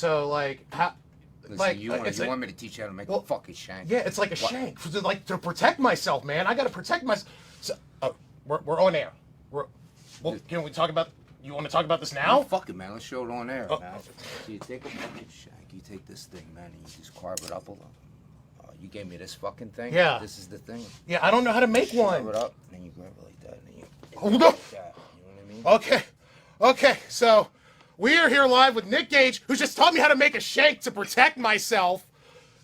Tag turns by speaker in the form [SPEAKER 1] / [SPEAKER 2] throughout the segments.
[SPEAKER 1] So like how?
[SPEAKER 2] Listen,
[SPEAKER 1] Like
[SPEAKER 2] you want me to teach you how to make a fucking shank?
[SPEAKER 1] Yeah, it's like a shank, like to protect myself, man. I gotta protect myself. So, we're on air. Can we talk about? You want to talk about this now?
[SPEAKER 2] Oh, fuck it, man. Let's show it on air, man. So you take a fucking shank. You take this thing, man, and you just carve it up a little. You gave me this fucking thing.
[SPEAKER 1] Yeah.
[SPEAKER 2] This is the thing.
[SPEAKER 1] Yeah, I don't know how to make one.
[SPEAKER 2] Carve it up, and then you grab it like that, and then you.
[SPEAKER 1] Hold up.
[SPEAKER 2] Like that. You know what I mean?
[SPEAKER 1] Okay. So we are here live with Nick Gage, who just taught me how to make a shank to protect myself.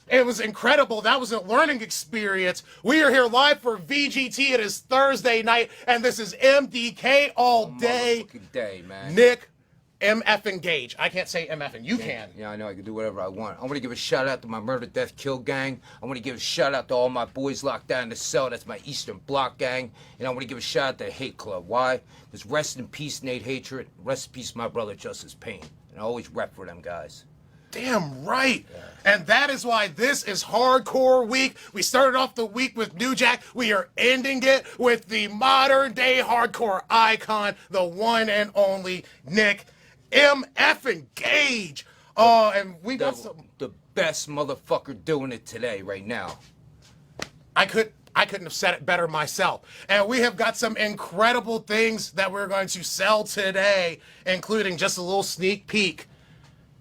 [SPEAKER 1] It was incredible. That was a learning experience. We are here live for VGT. It is Thursday night, and this is MDK all day.
[SPEAKER 2] Day, man.
[SPEAKER 1] Nick, MF and Gage. I can't say MF and you can.
[SPEAKER 2] Yeah, I know. I can do whatever I want. I want to give a shout out to my murder, death, kill gang. I want to give a shout out to all my boys locked down in the cell. That's my Eastern Bloc gang. And I want to give a shout out to Hate Club. Why? Because rest in peace, Nate Hatred. Rest in peace, my brother, Justice Payne. And I always rep for them guys.
[SPEAKER 1] Damn right. Yeah. And that is why this is Hardcore Week. We started off the week with New Jack. We are ending it with the modern day hardcore icon, the one and only Nick MF and Gage. And we got
[SPEAKER 2] the best motherfucker doing it today, right now.
[SPEAKER 1] I couldn't have said it better myself. And we have got some incredible things that we're going to sell today, including just a little sneak peek.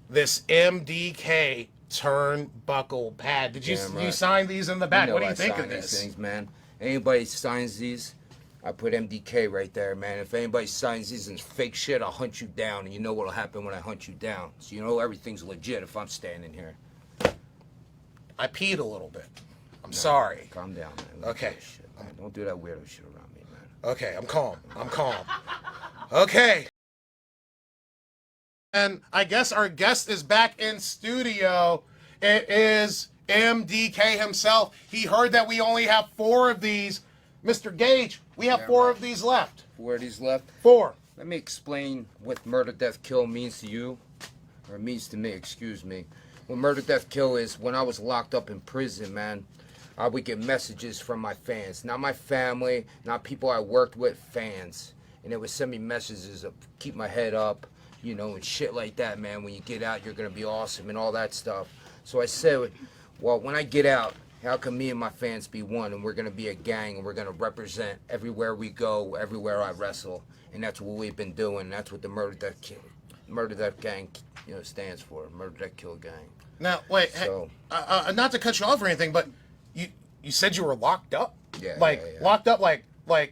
[SPEAKER 1] This MDK turnbuckle pad. Did you sign these in the back? What do you think of this?
[SPEAKER 2] These things, man. Anybody signs these, I put MDK right there, man. If anybody signs these and fake shit, I'll hunt you down, and you know what'll happen when I hunt you down. So you know everything's legit if I'm standing here.
[SPEAKER 1] I peed a little bit. I'm sorry.
[SPEAKER 2] Calm down, man.
[SPEAKER 1] Okay.
[SPEAKER 2] Shit, man. Don't do that weirdo shit around me, man.
[SPEAKER 1] Okay, I'm calm. Okay. And I guess our guest is back in studio. It is MDK himself. He heard that we only have 4 of these. Mr. Gage, we have 4 of these left.
[SPEAKER 2] 4 of these left?
[SPEAKER 1] 4.
[SPEAKER 2] Let me explain what murder, death, kill means to you. Or means to me, excuse me. What murder, death, kill is when I was locked up in prison, man. I would get messages from my fans. Not my family, not people I worked with, fans. And they would send me messages of keep my head up. You know, and shit like that, man. When you get out, you're going to be awesome and all that stuff. So I said, well, when I get out, how can me and my fans be one? And we're going to be a gang, and we're going to represent everywhere we go, everywhere I wrestle. And that's what we've been doing. That's what the Murder Death Gang, you know, stands for. Murder Death Kill Gang.
[SPEAKER 1] Now, wait, so, hey, not to cut you off or anything, but you said you were locked up?
[SPEAKER 2] Yeah.
[SPEAKER 1] Locked up like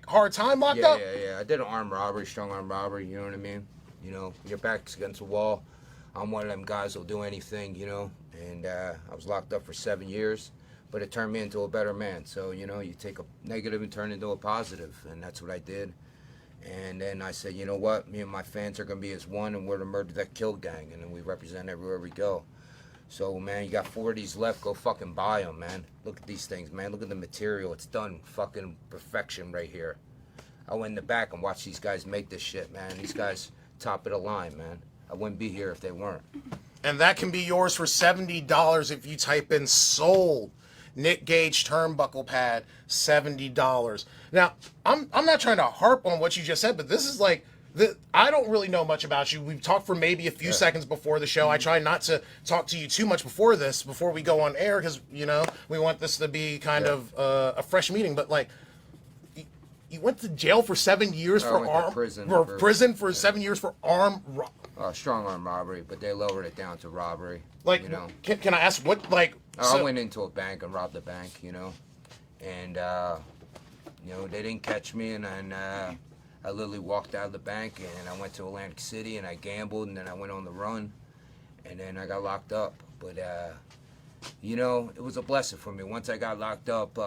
[SPEAKER 1] hard time locked up?
[SPEAKER 2] Yeah. I did an armed robbery, strong armed robbery, you know what I mean? You know, your back's against the wall. I'm one of them guys who'll do anything, you know. And I was locked up for 7 years, but it turned me into a better man. So, you know, you take a negative and turn it into a positive, and that's what I did. And then I said, you know what? Me and my fans are going to be as one, and we're the Murder That Kill Gang, and then we represent everywhere we go. So, man, you got 4 of these left. Go fucking buy them, man. Look at these things, man. Look at the material. It's done fucking perfection right here. I went in the back and watched these guys make this shit, man. These guys... top of the line, man. I wouldn't be here if they weren't.
[SPEAKER 1] And that can be yours for $70 if you type in sold. Nick Gage turnbuckle pad, $70. Now, I'm not trying to harp on what you just said, but this is like, I don't really know much about you. We've talked for maybe a few seconds before the show. I try not to talk to you too much before we go on air, because, you know, we want this to be kind of a fresh meeting. But, like, you went to jail for 7 years for prison for 7 years for
[SPEAKER 2] strong arm robbery, but they lowered it down to robbery.
[SPEAKER 1] Like,
[SPEAKER 2] you know,
[SPEAKER 1] can I ask what, like?
[SPEAKER 2] I went into a bank and robbed a bank, you know, and you know, they didn't catch me, and then I literally walked out of the bank and I went to Atlantic City and I gambled, and then I went on the run, and then I got locked up. But you know, it was a blessing for me. Once I got locked up,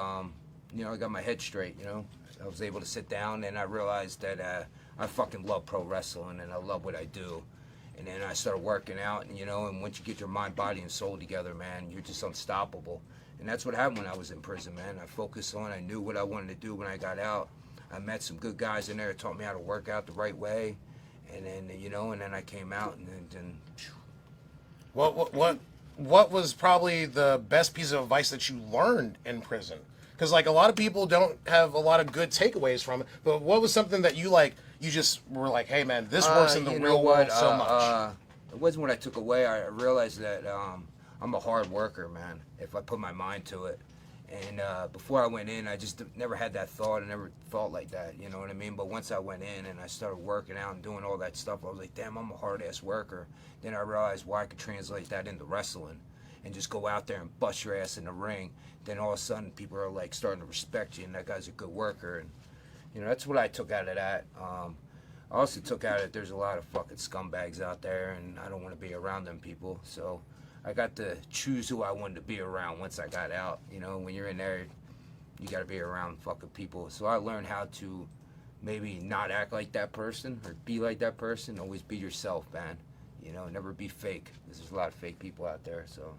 [SPEAKER 2] you know, I got my head straight, you know. I was able to sit down, and I realized that I fucking love pro wrestling, and I love what I do. And then I started working out, and, you know, and once you get your mind, body, and soul together, man, you're just unstoppable. And that's what happened when I was in prison, man. I focused on, I knew what I wanted to do when I got out. I met some good guys in there that taught me how to work out the right way. And then, you know, and then I came out, and then
[SPEAKER 1] What was probably the best piece of advice that you learned in prison? Because, like, a lot of people don't have a lot of good takeaways from it. But what was something that you just were like, hey, man, this works in the real world so much?
[SPEAKER 2] It it wasn't what I took away. I realized that I'm a hard worker, man, if I put my mind to it. And before I went in, I just never had that thought. I never thought like that, you know what I mean? But once I went in and I started working out and doing all that stuff, I was like, damn, I'm a hard-ass worker. Then I realized why I could translate that into wrestling and just go out there and bust your ass in the ring. Then all of a sudden, people are like starting to respect you, and that guy's a good worker. And, you know, that's what I took out of that. I also took out that there's a lot of fucking scumbags out there, and I don't want to be around them people. So I got to choose who I wanted to be around once I got out. You know, when you're in there, you got to be around fucking people. So I learned how to maybe not act like that person or be like that person. Always be yourself, man. You know, never be fake. There's a lot of fake people out there. So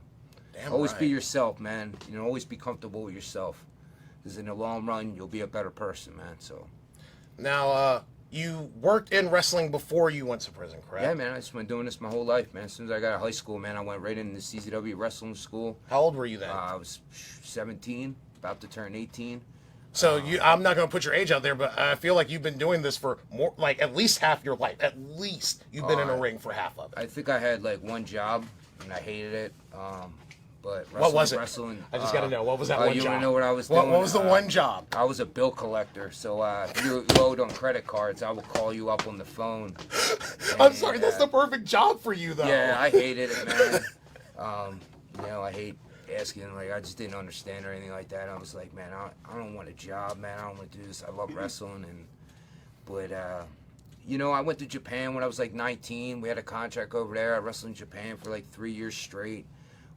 [SPEAKER 2] always be yourself, man. You know, always be comfortable with yourself. Because in the long run, you'll be a better person, man. So
[SPEAKER 1] Now, you worked in wrestling before you went to prison, correct?
[SPEAKER 2] yeah, man. I just been doing this my whole life, man. As soon as I got out of high school, man, I went right into CCW wrestling school.
[SPEAKER 1] How old were you then?
[SPEAKER 2] I was 17, about to turn 18.
[SPEAKER 1] So I'm not going to put your age out there, but I feel like you've been doing this for more, like at least half your life. At least you've been in a ring for half of it.
[SPEAKER 2] I think I had like one job, and I hated it. But
[SPEAKER 1] what was it?
[SPEAKER 2] Wrestling,
[SPEAKER 1] I just got to know. What was that one job?
[SPEAKER 2] You want to know what I was doing?
[SPEAKER 1] What was the one job?
[SPEAKER 2] I was a bill collector. So if you load on credit cards, I would call you up on the phone.
[SPEAKER 1] I'm sorry, that's the perfect job for you, though.
[SPEAKER 2] Yeah, I hated it, man. You know, I hate asking, like, I just didn't understand or anything like that. I was like, man, I don't want a job, man. I don't want to do this. I love wrestling. But you know, I went to Japan when I was like 19. We had a contract over there. I wrestled in Japan for like 3 years straight,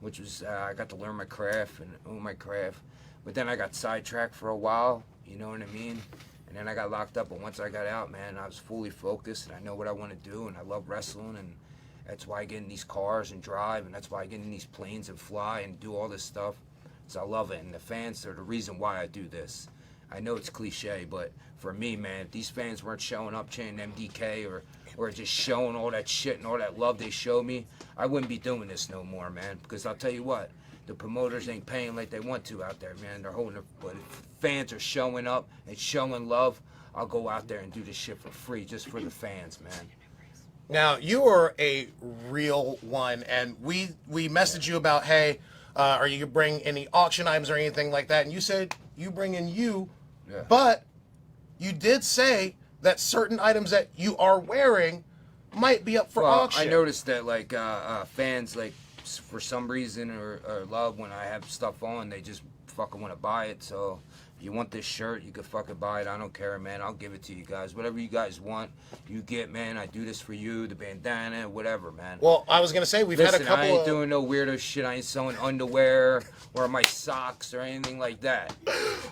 [SPEAKER 2] which was, I got to learn my craft and own my craft. But then I got sidetracked for a while, you know what I mean? And then I got locked up. But once I got out, man, I was fully focused and I know what I want to do and I love wrestling. And that's why I get in these cars and drive, and that's why I get in these planes and fly and do all this stuff. So I love it, and the fans are the reason why I do this. I know it's cliche, but for me, man, if these fans weren't showing up chanting MDK or just showing all that shit and all that love they show me, I wouldn't be doing this no more, man. Because I'll tell you what, the promoters ain't paying like they want to out there, man. They're holding it, but if fans are showing up and showing love, I'll go out there and do this shit for free just for the fans, man.
[SPEAKER 1] Now, you are a real one, and we messaged you about, hey, are you bring any auction items or anything like that? And you said you bring in you, but you did say that certain items that you are wearing might be up for auction.
[SPEAKER 2] I noticed that, like, fans, like, for some reason or love when I have stuff on, they just fucking want to buy it, so if you want this shirt, you can fucking buy it. I don't care, man. I'll give it to you guys. Whatever you guys want, you get, man. I do this for you, the bandana, whatever, man.
[SPEAKER 1] Well, I was going to say, we've had a couple
[SPEAKER 2] I ain't doing no weirdo shit. I ain't selling underwear or my socks or anything like that.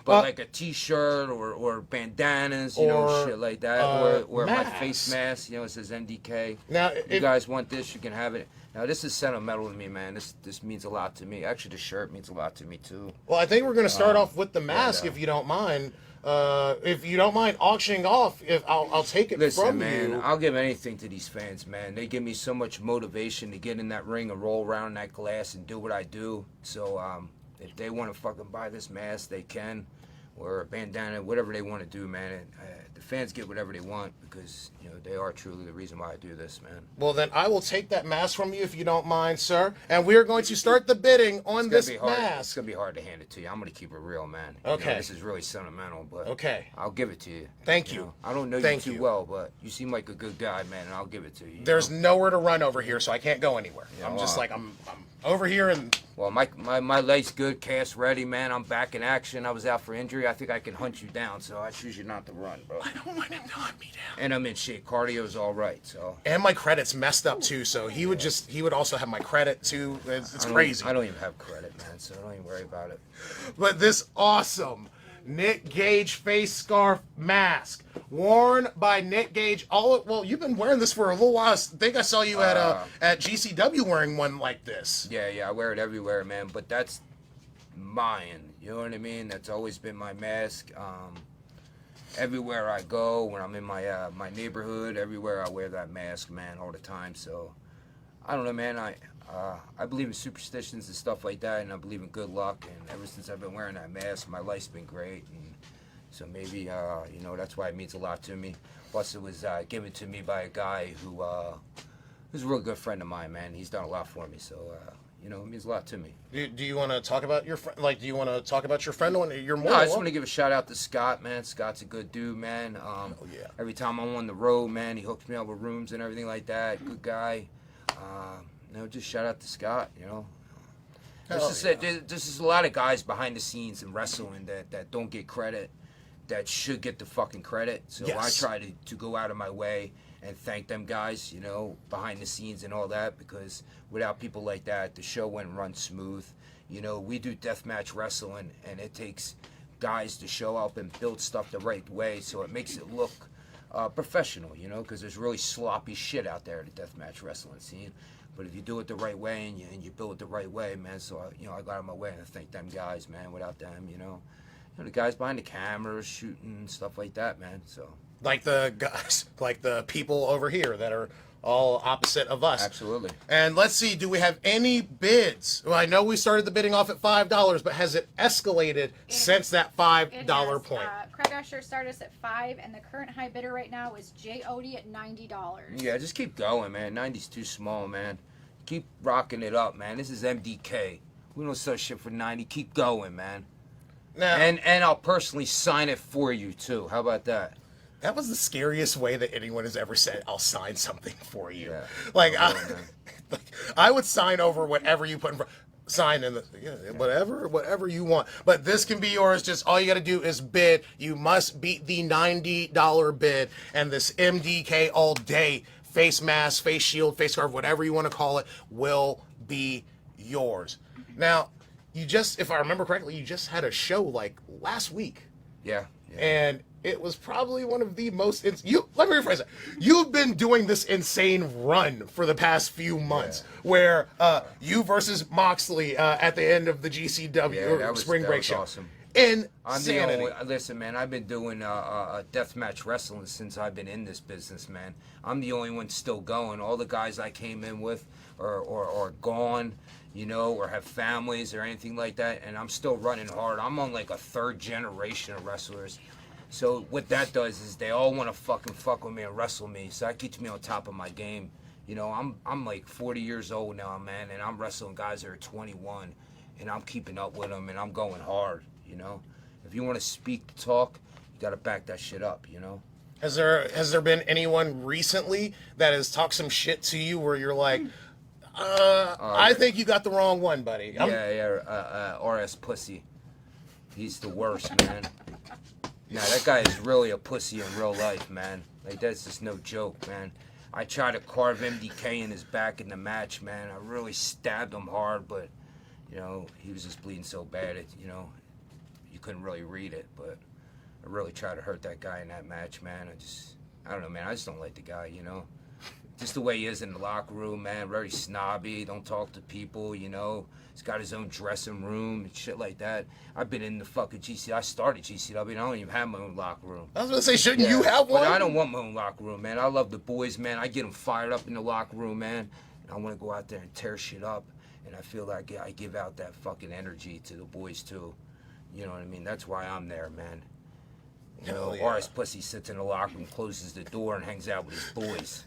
[SPEAKER 2] But like a t-shirt or bandanas, you know, shit like that. Or my face mask, you know, it says MDK. Now, if you guys want this, you can have it. Now, this is sentimental to me, man. This means a lot to me. Actually, the shirt means a lot to me, too.
[SPEAKER 1] Well, I think we're going to start off with the mask, if you don't mind. If you don't mind auctioning off, I'll take it from you.
[SPEAKER 2] Listen, man, I'll give anything to these fans, man. They give me so much motivation to get in that ring and roll around that glass and do what I do. So, if they want to fucking buy this mask, they can. Or a bandana, whatever they want to do, man. The fans get whatever they want because, you know, they are truly the reason why I do this, man.
[SPEAKER 1] Well, then I will take that mask from you if you don't mind, sir. And we are going to start the bidding on this mask.
[SPEAKER 2] It's going to be hard to hand it to you. I'm going to keep it real, man.
[SPEAKER 1] Okay.
[SPEAKER 2] You know, this is really sentimental, but
[SPEAKER 1] okay,
[SPEAKER 2] I'll give it to you.
[SPEAKER 1] Thank you.
[SPEAKER 2] Know, I don't know you too well, but you seem like a good guy, man, and I'll give it to you.
[SPEAKER 1] There's nowhere to run over here, so I can't go anywhere. Yeah, I'm just like, I'm over here and...
[SPEAKER 2] Well, my leg's good, cast ready, man. I'm back in action. I was out for injury. I think I can hunt you down, so I choose you not to run, bro.
[SPEAKER 1] I don't want him to hunt me down.
[SPEAKER 2] And I'm in shape. Cardio's all right, so.
[SPEAKER 1] And my credit's messed up, too, so he would also have my credit, too. It's crazy.
[SPEAKER 2] I don't even have credit, man, so don't even worry about it.
[SPEAKER 1] But this awesome Nick Gage face scarf mask, worn by Nick Gage. Well, you've been wearing this for a little while. I think I saw you at GCW wearing one like this.
[SPEAKER 2] Yeah, I wear it everywhere, man. But that's mine. You know what I mean? That's always been my mask. Everywhere I go, when I'm in my my neighborhood, everywhere I wear that mask, man, all the time. So I don't know, man. I believe in superstitions and stuff like that, and I believe in good luck. And ever since I've been wearing that mask, my life's been great. And so maybe, you know, that's why it means a lot to me. Plus, it was given to me by a guy who He's a real good friend of mine, man. He's done a lot for me, so you know, it means a lot to me.
[SPEAKER 1] Do you want to talk about your friend? Like, do you want to talk about your friend? You're more.
[SPEAKER 2] No, I just want to give a shout out to Scott, man. Scott's a good dude, man.
[SPEAKER 1] Yeah.
[SPEAKER 2] Every time I'm on the road, man, he hooks me up with rooms and everything like that. Good guy. You know, just shout out to Scott. You know, there's just a lot of guys behind the scenes in wrestling that don't get credit, that should get the fucking credit. So
[SPEAKER 1] Yes.
[SPEAKER 2] I try to go out of my way and thank them guys, you know, behind the scenes and all that, because without people like that, the show wouldn't run smooth. You know, we do deathmatch wrestling, and it takes guys to show up and build stuff the right way, so it makes it look professional, you know, because there's really sloppy shit out there in the deathmatch wrestling scene. But if you do it the right way and you build it the right way, man, so, I got out of my way, and I thank them guys, man. Without them, you know, the guys behind the cameras, shooting, stuff like that, man, so...
[SPEAKER 1] Like the guys, like the people over here that are all opposite of us.
[SPEAKER 2] Absolutely.
[SPEAKER 1] And let's see, do we have any bids? Well, I know we started the bidding off at $5, but has it escalated since that $5 point?
[SPEAKER 3] Craig Usher started us at $5, and the current high bidder right now is Jay Odie at $90.
[SPEAKER 2] Yeah, just keep going, man. 90's too small, man. Keep rocking it up, man. This is MDK. We don't sell shit for 90. Keep going, man.
[SPEAKER 1] Now,
[SPEAKER 2] And I'll personally sign it for you, too. How about that?
[SPEAKER 1] that was the scariest way that anyone has ever said, I'll sign something for you.
[SPEAKER 2] Yeah.
[SPEAKER 1] Like,
[SPEAKER 2] Oh, really, man.
[SPEAKER 1] I would sign over whatever you put in front. Sign in whatever you want. But this can be yours. Just all you got to do is bid. You must beat the $90 bid. And this MDK all day face mask, face shield, face scarf, whatever you want to call it, will be yours. Now, you just, if I remember correctly, you just had a show like last week.
[SPEAKER 2] Yeah.
[SPEAKER 1] And it was probably one of the most... let me rephrase it. You've been doing this insane run for the past few months, where you versus Moxley at the end of the GCW Spring Break show.
[SPEAKER 2] Awesome.
[SPEAKER 1] Insanity.
[SPEAKER 2] Listen, man, I've been doing deathmatch wrestling since I've been in this business, man. I'm the only one still going. All the guys I came in with are gone, you know, or have families or anything like that, and I'm still running hard. I'm on like a third generation of wrestlers. So what that does is they all want to fucking fuck with me and wrestle me. So that keeps me on top of my game. You know, I'm like 40 years old now, man, and I'm wrestling guys that are 21, and I'm keeping up with them, and I'm going hard. You know, if you want to speak the talk, you got to back that shit up. You know.
[SPEAKER 1] Has there been anyone recently that has talked some shit to you where you're like, I think you got the wrong one, buddy?
[SPEAKER 2] RS Pussy. He's the worst, man. Nah, that guy is really a pussy in real life, man. Like, that's just no joke, man. I tried to carve MDK in his back in the match, man. I really stabbed him hard, but, you know, he was just bleeding so bad, you couldn't really read it. But I really tried to hurt that guy in that match, man. I don't know, man. I just don't like the guy, you know. Just the way he is in the locker room, man. Very snobby, don't talk to people, you know. He's got his own dressing room and shit like that. I've been in the fucking GCW. I started GCW, and I don't even have my own locker room.
[SPEAKER 1] I was going to say, shouldn't you have one?
[SPEAKER 2] But I don't want my own locker room, man. I love the boys, man. I get them fired up in the locker room, man. And I want to go out there and tear shit up. And I feel like I give out that fucking energy to the boys, too. You know what I mean? That's why I'm there, man. You know, RS Pussy sits in the locker room, closes the door, and hangs out with his boys.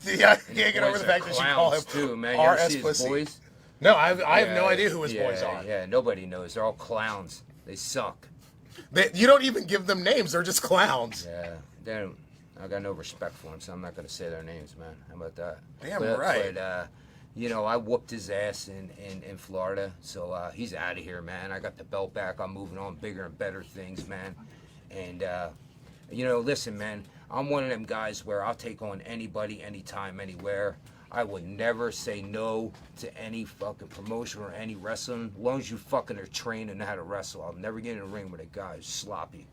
[SPEAKER 1] Yeah, I can't get over the fact that you call him
[SPEAKER 2] too, man. You ever see his boys?
[SPEAKER 1] No, I have no idea who his boys are.
[SPEAKER 2] Yeah, nobody knows. They're all clowns. They suck.
[SPEAKER 1] You don't even give them names. They're just clowns.
[SPEAKER 2] Yeah, I got no respect for them, so I'm not going to say their names, man. How about that?
[SPEAKER 1] Damn right.
[SPEAKER 2] But, you know, I whooped his ass in Florida, so he's out of here, man. I got the belt back. I'm moving on bigger and better things, man. And, you know, listen, man. I'm one of them guys where I'll take on anybody, anytime, anywhere. I would never say no to any fucking promotion or any wrestling. As long as you fucking are trained and know how to wrestle, I'll never get in a ring with a guy who's sloppy.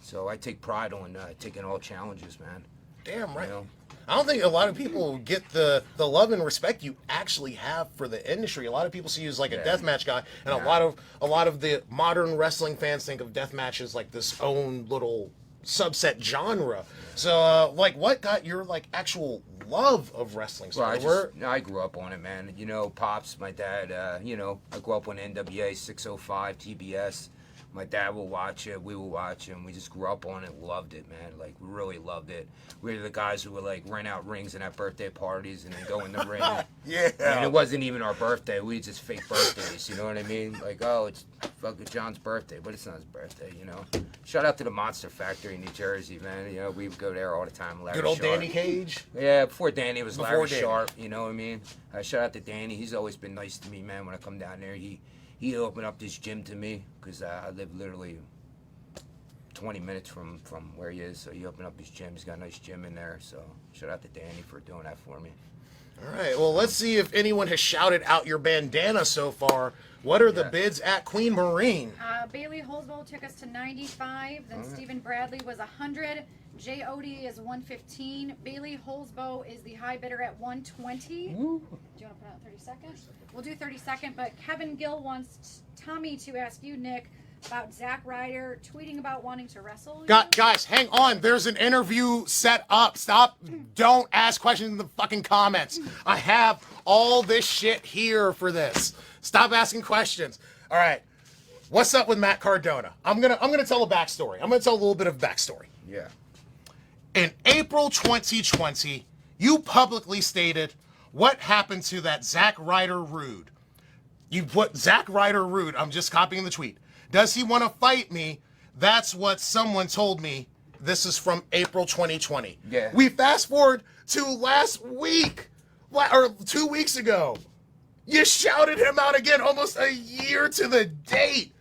[SPEAKER 2] So I take pride on taking all challenges, man.
[SPEAKER 1] Damn right.
[SPEAKER 2] You know?
[SPEAKER 1] I don't think a lot of people get the love and respect you actually have for the industry. A lot of people see you as like a deathmatch guy, and a lot of the modern wrestling fans think of deathmatch as like this own little subset genre. So like, what got your like actual love of wrestling started?
[SPEAKER 2] Well, I grew up on it, man. You know, Pops, my dad, you know, I grew up on NWA 605 TBS. My dad will watch it. We will watch it. And we just grew up on it. Loved it, man. Like, we really loved it. We were the guys who would, like, rent out rings and have birthday parties and then go in the ring.
[SPEAKER 1] Yeah.
[SPEAKER 2] And it wasn't even our birthday. We just fake birthdays, you know what I mean? Like, oh, it's fucking John's birthday, but it's not his birthday, you know? Shout out to the Monster Factory in New Jersey, man. You know, we would go there all the time. Larry
[SPEAKER 1] Good old
[SPEAKER 2] Sharp.
[SPEAKER 1] Danny Cage.
[SPEAKER 2] Yeah, before Danny was
[SPEAKER 1] Before
[SPEAKER 2] Larry
[SPEAKER 1] Danny.
[SPEAKER 2] Sharp, you know what I mean? Shout out to Danny. He's always been nice to me, man, when I come down there. He opened up this gym to me because I live literally 20 minutes from where he is. So he opened up his gym. He's got a nice gym in there. So shout out to Danny for doing that for me.
[SPEAKER 1] All right. Well, let's see if anyone has shouted out your bandana so far. What are the bids at Queen Marine?
[SPEAKER 3] Bailey Holdswell took us to 95. Then Stephen Bradley was 100. Jay Odie is 115. Bailey Holdsbow is the high bidder at 120.
[SPEAKER 2] Woo.
[SPEAKER 3] Do you want to put out 30 seconds? We'll do 30 second, but Kevin Gill wants Tommy to ask you, Nick, about Zack Ryder tweeting about wanting to wrestle.
[SPEAKER 1] Guys, hang on. There's an interview set up. Stop. Don't ask questions in the fucking comments. I have all this shit here for this. Stop asking questions. All right. What's up with Matt Cardona? I'm gonna tell a backstory. I'm gonna tell a little bit of backstory.
[SPEAKER 2] Yeah.
[SPEAKER 1] In April 2020, you publicly stated what happened to that Zack Ryder Rude. You put Zack Ryder Rude. I'm just copying the tweet. Does he want to fight me? That's what someone told me. This is from April 2020.
[SPEAKER 2] Yeah.
[SPEAKER 1] We fast forward to last week, or 2 weeks ago. You shouted him out again almost a year to the date.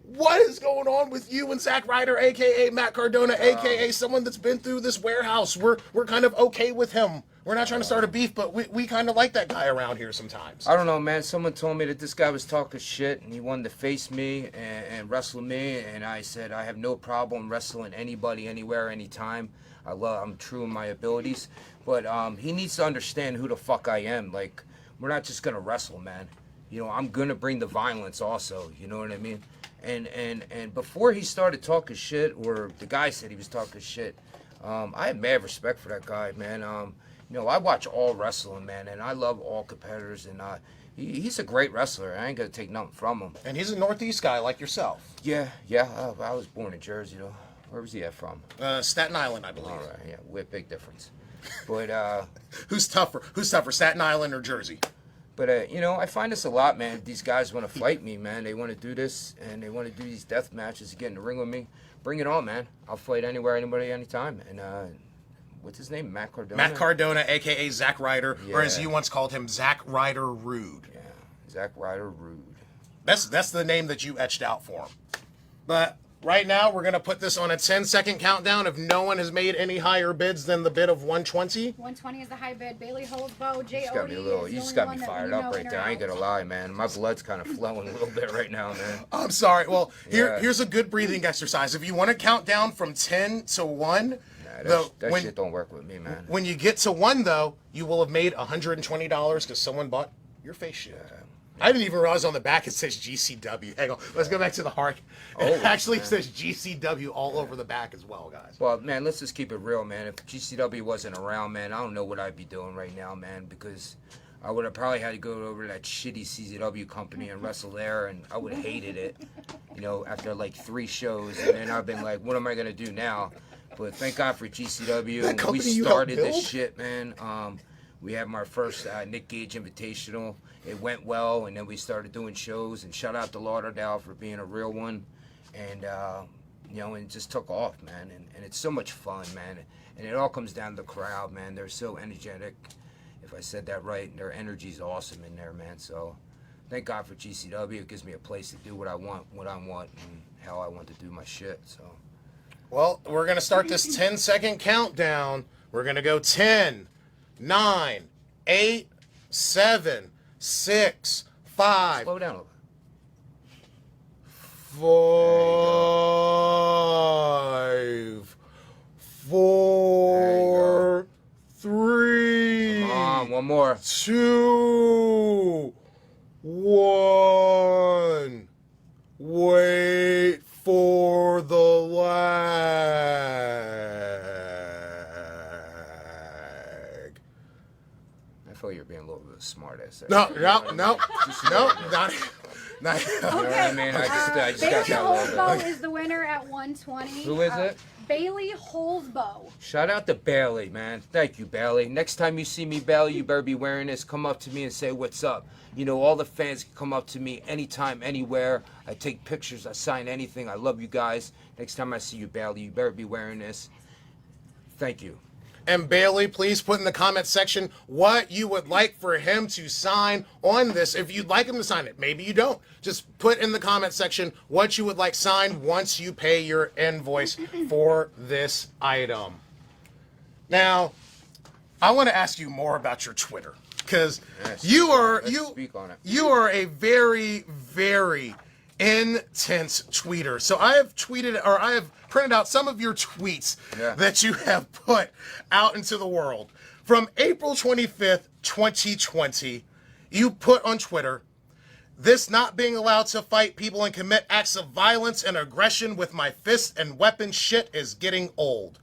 [SPEAKER 1] What is going on with you and Zack Ryder, a.k.a. Matt Cardona, a.k.a. someone that's been through this warehouse? We're kind of okay with him. We're not trying to start a beef, but we kind of like that guy around here sometimes.
[SPEAKER 2] I don't know, man. Someone told me that this guy was talking shit and he wanted to face me and wrestle me. And I said, I have no problem wrestling anybody, anywhere, anytime. I'm true in my abilities. But he needs to understand who the fuck I am. Like, we're not just going to wrestle, man. You know, I'm going to bring the violence also. You know what I mean? And before he started talking shit, or the guy said he was talking shit, I had mad respect for that guy, man. You know, I watch all wrestling, man, and I love all competitors, and he's a great wrestler. I ain't gonna take nothing from him.
[SPEAKER 1] And he's a Northeast guy like yourself.
[SPEAKER 2] Yeah. I was born in Jersey, though. Where was he at from?
[SPEAKER 1] Staten Island, I believe.
[SPEAKER 2] All right, yeah, we're big difference. But
[SPEAKER 1] Who's tougher, Staten Island or Jersey?
[SPEAKER 2] But, you know, I find this a lot, man. These guys want to fight me, man. They want to do this, and they want to do these death matches to get in the ring with me. Bring it on, man. I'll fight anywhere, anybody, anytime. And what's his name? Matt Cardona?
[SPEAKER 1] Matt Cardona, a.k.a. Zack Ryder, or as
[SPEAKER 2] Yeah.
[SPEAKER 1] you once called him, Zack Ryder Rude.
[SPEAKER 2] Yeah, Zack Ryder Rude.
[SPEAKER 1] That's the name that you etched out for him. But right now, we're going to put this on a 10-second countdown. If no one has made any higher bids than the bid of 120.
[SPEAKER 3] 120 is the high bid. Bailey Holdsbow. Jay
[SPEAKER 2] You
[SPEAKER 3] Odie
[SPEAKER 2] just got me fired up right there. I ain't gonna lie, man. My blood's kind of flowing a little bit right now, man.
[SPEAKER 1] I'm sorry. Well,
[SPEAKER 2] Yeah.
[SPEAKER 1] here's a good breathing exercise. If you want to count down from 10 to 1,
[SPEAKER 2] That shit don't work with me, man.
[SPEAKER 1] when you get to 1, though, you will have made $120 because someone bought your face shield. I didn't even realize on the back it says GCW. Hang on, let's go back to the heart. It actually says GCW all over the back as well, guys.
[SPEAKER 2] Well, man, let's just keep it real, man. If GCW wasn't around, man, I don't know what I'd be doing right now, man, because I would have probably had to go over to that shitty CZW company and wrestle there, and I would have hated it, you know, after like 3 shows. And then I've been like, what am I going to do now? But thank God for GCW.
[SPEAKER 1] That company
[SPEAKER 2] We
[SPEAKER 1] you helped
[SPEAKER 2] started
[SPEAKER 1] build?
[SPEAKER 2] this shit, man. We had our first Nick Gage Invitational. It went well, and then we started doing shows. And shout out to Lauderdale for being a real one. And, you know, and it just took off, man. And it's so much fun, man. And it all comes down to the crowd, man. They're so energetic. If I said that right, their energy's awesome in there, man. So thank God for GCW. It gives me a place to do what I want, and how I want to do my shit. So.
[SPEAKER 1] Well, we're going to start this 10-second countdown. We're going to go 10, 9, 8, 7, 6, 5,
[SPEAKER 2] Slow down a little.
[SPEAKER 1] 5, 4, 3,
[SPEAKER 2] Come on, one more.
[SPEAKER 1] 2, 1. Wait for the lag.
[SPEAKER 2] I thought you were being a little bit smart ass there.
[SPEAKER 1] No, not.
[SPEAKER 2] You know what I mean? I just got
[SPEAKER 3] Bailey
[SPEAKER 2] that logo.
[SPEAKER 3] Holzbow is the winner at 120.
[SPEAKER 2] Who is it?
[SPEAKER 3] Bailey Holzbow.
[SPEAKER 2] Shout out to Bailey, man. Thank you, Bailey. Next time you see me, Bailey, you better be wearing this. Come up to me and say what's up. You know, all the fans can come up to me anytime, anywhere. I take pictures. I sign anything. I love you guys. Next time I see you, Bailey, you better be wearing this. Thank you.
[SPEAKER 1] And Bailey, please put in the comment section what you would like for him to sign on this. If you'd like him to sign it, maybe you don't. Just put in the comment section what you would like signed once you pay your invoice for this item. Now, I want to ask you more about your Twitter, because you are a very, very intense tweeter. So I have printed out some of your tweets that you have put out into the world. From April 25th, 2020, you put on Twitter, "This not being allowed to fight people and commit acts of violence and aggression with my fists and weapons shit is getting old.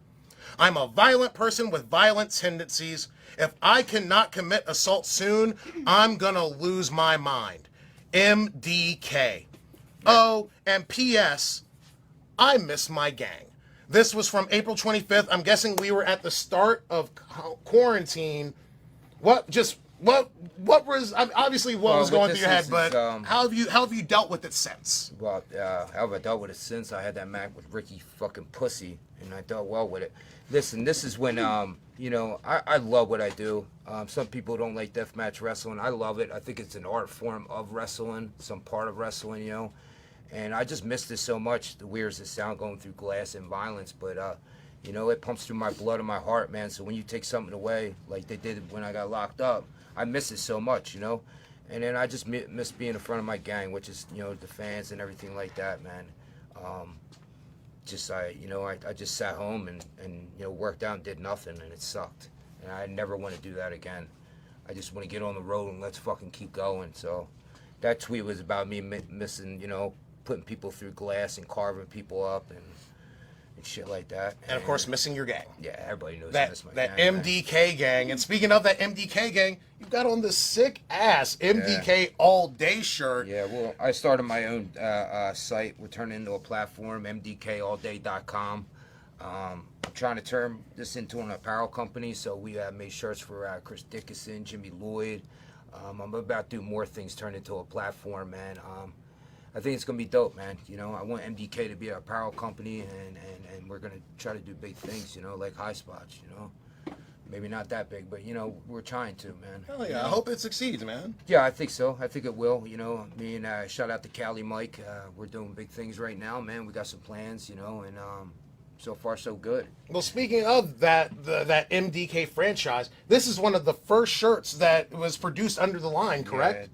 [SPEAKER 1] I'm a violent person with violent tendencies. If I cannot commit assault soon, I'm gonna lose my mind. MDK. Oh, and P.S. I miss my gang." This was from April 25th. I'm guessing we were at the start of quarantine. What was obviously what was going through your head, but how have you dealt with it since?
[SPEAKER 2] Well, how have I dealt with it since? I had that match with Ricky fucking Pussy, and I dealt well with it. Listen, this is when you know, I love what I do. Some people don't like deathmatch wrestling. I love it. I think it's an art form of wrestling, some part of wrestling, you know. And I just miss this so much, the weird as it sound, going through glass and violence. But, you know, it pumps through my blood and my heart, man. So when you take something away, like they did when I got locked up, I miss it so much, you know. And then I just miss being in front of my gang, which is, you know, the fans and everything like that, man. I just sat home and you know, worked out and did nothing, and it sucked. And I never want to do that again. I just want to get on the road and let's fucking keep going. So that tweet was about me missing, you know, putting people through glass and carving people up and shit like that.
[SPEAKER 1] And of course, missing your gang.
[SPEAKER 2] Yeah, everybody knows
[SPEAKER 1] that
[SPEAKER 2] gang,
[SPEAKER 1] MDK gang. And speaking of that MDK gang, you've got on this sick ass MDK all day shirt.
[SPEAKER 2] Yeah, well, I started my own site. We're turning into a platform, mdkallday.com. I'm trying to turn this into an apparel company, so we have made shirts for Chris Dickinson, Jimmy Lloyd. I'm about to do more things, turn into a platform, man. I think it's gonna be dope, man. You know, I want MDK to be an apparel company, and we're gonna try to do big things, you know, like High Spots, you know. Maybe not that big, but you know, we're trying to, man.
[SPEAKER 1] Hell yeah,
[SPEAKER 2] you know?
[SPEAKER 1] I hope it succeeds, man.
[SPEAKER 2] Yeah, I think so. I think it will. You know, me and shout out to Cali Mike. We're doing big things right now, man. We got some plans, you know, and so far so good.
[SPEAKER 1] Well, speaking of that MDK franchise, this is one of the first shirts that was produced under the line, correct?
[SPEAKER 2] Yeah,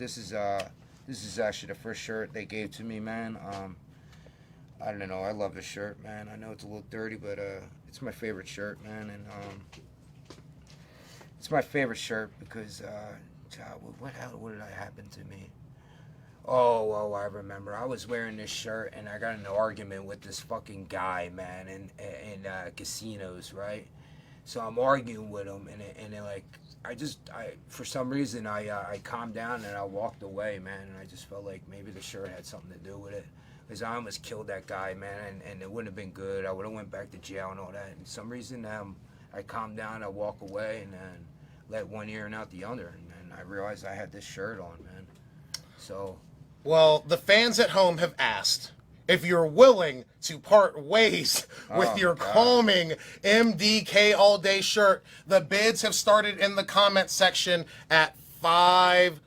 [SPEAKER 2] this is actually the first shirt they gave to me, man. I don't know. I love this shirt, man. I know it's a little dirty, but it's my favorite shirt, man. And it's my favorite shirt because what did that happen to me? Oh, I remember. I was wearing this shirt and I got in an argument with this fucking guy, man, in casinos, right? So I'm arguing with him, and then like for some reason I calmed down and I walked away, man, and I just felt like maybe the shirt had something to do with it, because I almost killed that guy, man, and it wouldn't have been good. I would have went back to jail and all that. And for some reason I calmed down, I walk away, and then let one ear and out the other, and I realized I had this shirt on, man. So.
[SPEAKER 1] Well, the fans at home have asked if you're willing to part ways with your calming MDK all day shirt. The bids have started in the comment section at $5.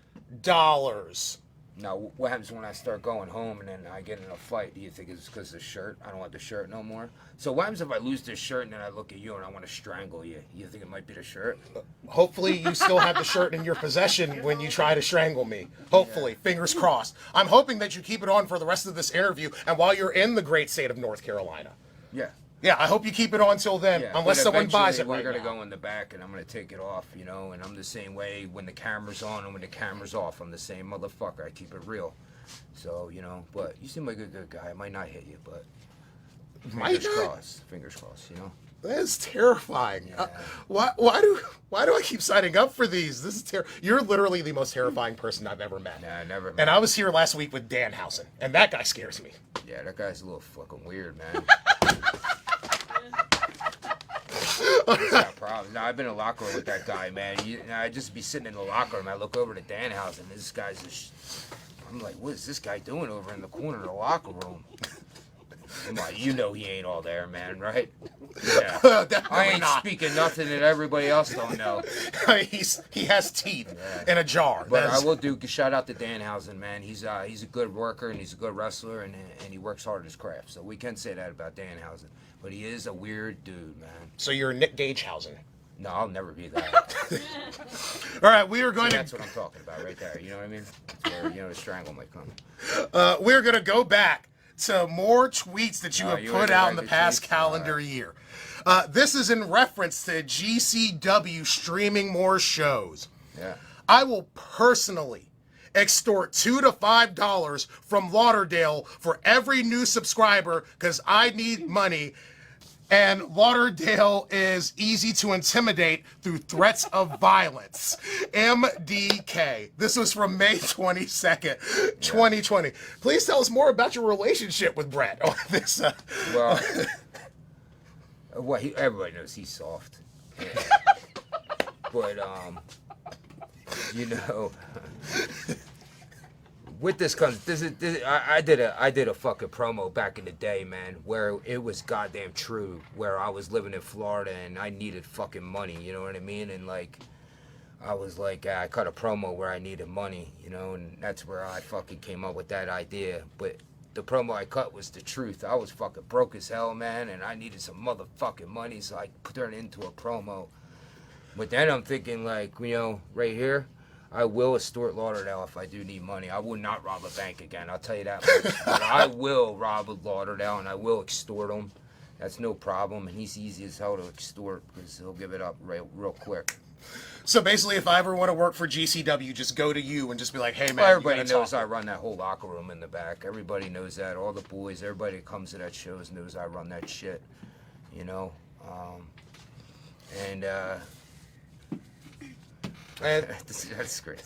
[SPEAKER 2] Now, what happens when I start going home and then I get in a fight? Do you think it's because of the shirt? I don't want the shirt no more. So what happens if I lose this shirt and then I look at you and I want to strangle you? You think it might be the shirt?
[SPEAKER 1] Hopefully you still have the shirt in your possession when you try to strangle me. Hopefully. Yeah. Fingers crossed. I'm hoping that you keep it on for the rest of this interview and while you're in the great state of North Carolina.
[SPEAKER 2] Yeah.
[SPEAKER 1] Yeah, I hope you keep it on till then, unless someone buys it right now.
[SPEAKER 2] We're going to go in the back and I'm going to take it off, you know, and I'm the same way when the camera's on and when the camera's off. I'm the same motherfucker. I keep it real. So, you know, but you seem like a good guy. I might not hit you, but fingers crossed, you know.
[SPEAKER 1] That is terrifying.
[SPEAKER 2] Yeah.
[SPEAKER 1] Why do I keep signing up for these? This is You're literally the most terrifying person I've ever met.
[SPEAKER 2] Nah, I never.
[SPEAKER 1] And I was here last week with Danhausen, and that guy scares me.
[SPEAKER 2] Yeah, that guy's a little fucking weird, man. He's got problems. No, I've been in the locker room with that guy, man. I just be sitting in the locker room. I look over to Danhausen, and this guy's just. I'm like, what is this guy doing over in the corner of the locker room? I'm like, you know he ain't all there, man, right? Yeah. I ain't speaking nothing that everybody else don't know.
[SPEAKER 1] He has teeth in a jar.
[SPEAKER 2] But I will do shout out to Danhausen, man. He's a good worker and he's a good wrestler and he works hard at his craft. So we can say that about Danhausen. But he is a weird dude, man.
[SPEAKER 1] So you're Nick Gagehausen.
[SPEAKER 2] No, I'll never be that.
[SPEAKER 1] All right, we are going
[SPEAKER 2] That's what I'm talking about right there. You know what I mean? That's where, the strangle might come.
[SPEAKER 1] We're going to go back to more tweets that you have put out in the past calendar year. This is in reference to GCW streaming more shows.
[SPEAKER 2] Yeah.
[SPEAKER 1] I will personally extort $2 to $5 from Lauderdale for every new subscriber because I need money. And Lauderdale is easy to intimidate through threats of violence. MDK. This was from May 22nd, 2020. Please tell us more about your relationship with Brett on this.
[SPEAKER 2] Well, everybody knows he's soft. Yeah. But, with this comes I did a fucking promo back in the day, man, where it was goddamn true, where I was living in Florida and I needed fucking money, you know what I mean? And like I was like I cut a promo where I needed money, and that's where I fucking came up with that idea. But the promo I cut was the truth. I was fucking broke as hell, man, and I needed some motherfucking money, so I turned it into a promo. But then I'm thinking like, right here, I will extort Lauderdale if I do need money. I will not rob a bank again, I'll tell you that much. But I will rob Lauderdale and I will extort him. That's no problem. And he's easy as hell to extort because he'll give it up real quick.
[SPEAKER 1] So basically, if I ever want to work for GCW, just go to you and just be like, hey, man,
[SPEAKER 2] well, everybody knows I run that whole locker room in the back. Everybody knows that. All the boys, everybody that comes to that shows knows I run that shit, that's crazy.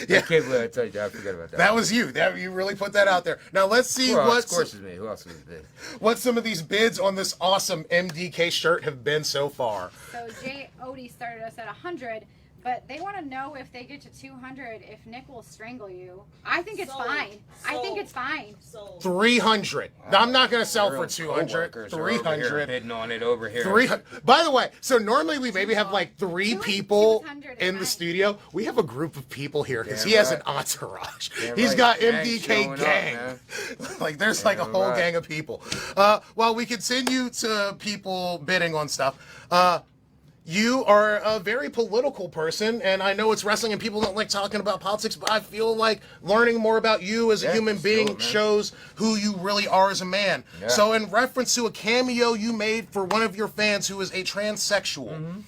[SPEAKER 1] Yeah.
[SPEAKER 2] I can't believe I told you. I forgot about that.
[SPEAKER 1] That was you. You really put that out there. Now let's see
[SPEAKER 2] Of course it's me. Who else was it?
[SPEAKER 1] What some of these bids on this awesome MDK shirt have been so far.
[SPEAKER 3] So Jay Odie started us at 100, but they want to know if they get to 200, if Nick will strangle you. I think it's fine. I think it's fine.
[SPEAKER 1] 300. Now, I'm not going to sell for 200. 300.
[SPEAKER 2] Bidding on it over here.
[SPEAKER 1] 300. By the way, so normally we maybe have like 3 people in the studio. We have a group of people here because he has an entourage. He's got MDK gang. Like there's like a whole gang of people. While we continue to people bidding on stuff, you are a very political person, and I know it's wrestling and people don't like talking about politics, but I feel like learning more about you as a human being shows who you really are as a man. Yeah. So in reference to a cameo you made for one of your fans who is a transsexual,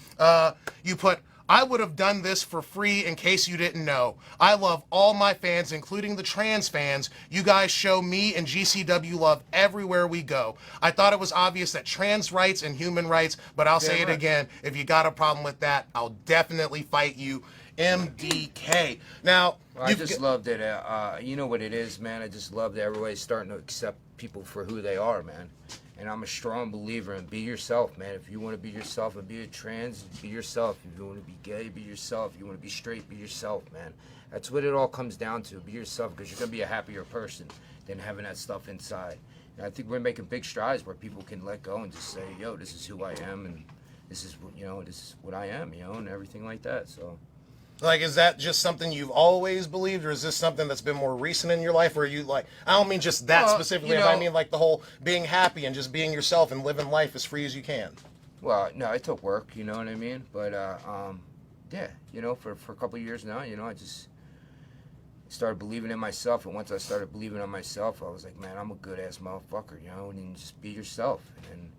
[SPEAKER 1] you put, I would have done this for free in case you didn't know. I love all my fans, including the trans fans. You guys show me and GCW love everywhere we go. I thought it was obvious that trans rights and human rights, but I'll say it again. If you got a problem with that, I'll definitely fight you. MDK. Now,
[SPEAKER 2] I just love that, you know what it is, man? I just love that everybody's starting to accept people for who they are, man. And I'm a strong believer in be yourself, man. If you want to be yourself and be a trans, be yourself. If you want to be gay, be yourself. If you want to be straight, be yourself, man. That's what it all comes down to. Be yourself because you're going to be a happier person than having that stuff inside. And I think we're making big strides where people can let go and just say, yo, this is who I am and this is, this is what I am, and everything like that, so.
[SPEAKER 1] Like, is that just something you've always believed, or is this something that's been more recent in your life, or are you like, I don't mean just that specifically, I mean like the whole being happy and just being yourself and living life as free as you can?
[SPEAKER 2] Well, no, it took work, you know what I mean? But, yeah, for a couple of years now, I just started believing in myself, and once I started believing in myself, I was like, man, I'm a good-ass motherfucker, and just be yourself, and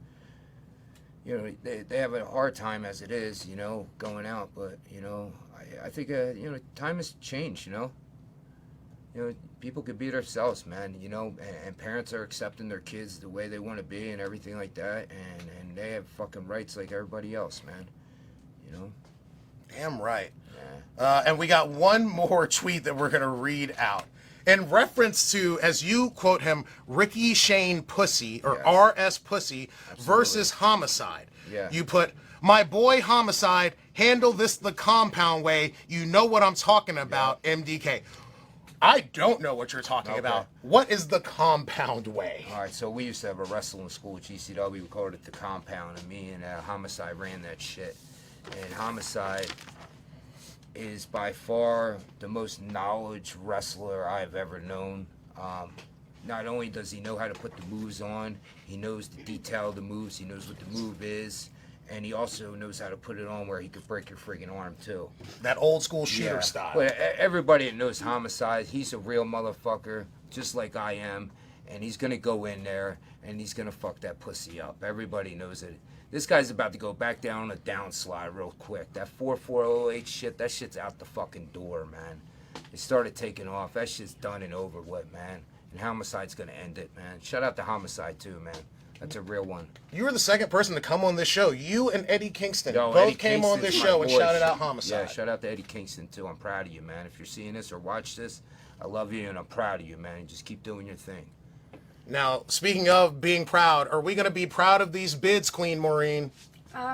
[SPEAKER 2] they have a hard time as it is, going out, but, I think, time has changed, you know, people could be themselves, man. You know, and parents are accepting their kids the way they want to be and everything like that, and they have fucking rights like everybody else, man. You know.
[SPEAKER 1] Damn right.
[SPEAKER 2] Yeah.
[SPEAKER 1] And we got one more tweet that we're gonna read out. In reference to, as you quote him, Ricky Shane Pussy, or
[SPEAKER 2] Yes.
[SPEAKER 1] RS Pussy,
[SPEAKER 2] Absolutely.
[SPEAKER 1] versus Homicide.
[SPEAKER 2] Yeah.
[SPEAKER 1] You put, my boy Homicide, handle this the compound way. You know what I'm talking about, MDK. I don't know what you're talking
[SPEAKER 2] Okay.
[SPEAKER 1] about. What is the compound way?
[SPEAKER 2] All right, so we used to have a wrestling school at GCW. We called it the Compound, and me and Homicide ran that shit. And Homicide is by far the most knowledge wrestler I've ever known. Not only does he know how to put the moves on, he knows the detail of the moves, he knows what the move is, and he also knows how to put it on where he could break your friggin' arm too.
[SPEAKER 1] That old school shooter style.
[SPEAKER 2] But everybody that knows Homicide, he's a real motherfucker, just like I am, and he's gonna go in there and he's gonna fuck that pussy up. Everybody knows it. This guy's about to go back down on a downslide real quick. That 4408 shit, that shit's out the fucking door, man. It started taking off. That shit's done and over with, man. And Homicide's gonna end it, man. Shout out to Homicide too, man. That's a real one.
[SPEAKER 1] You were the second person to come on this show. You and Eddie Kingston
[SPEAKER 2] Yo,
[SPEAKER 1] both
[SPEAKER 2] Eddie
[SPEAKER 1] came on this
[SPEAKER 2] Kingston's
[SPEAKER 1] show
[SPEAKER 2] my
[SPEAKER 1] and
[SPEAKER 2] boy.
[SPEAKER 1] shouted out Homicide.
[SPEAKER 2] Yeah, shout out to Eddie Kingston too. I'm proud of you, man. If you're seeing this or watch this, I love you and I'm proud of you, man. Just keep doing your thing.
[SPEAKER 1] Now, speaking of being proud, are we going to be proud of these bids, Queen Maureen?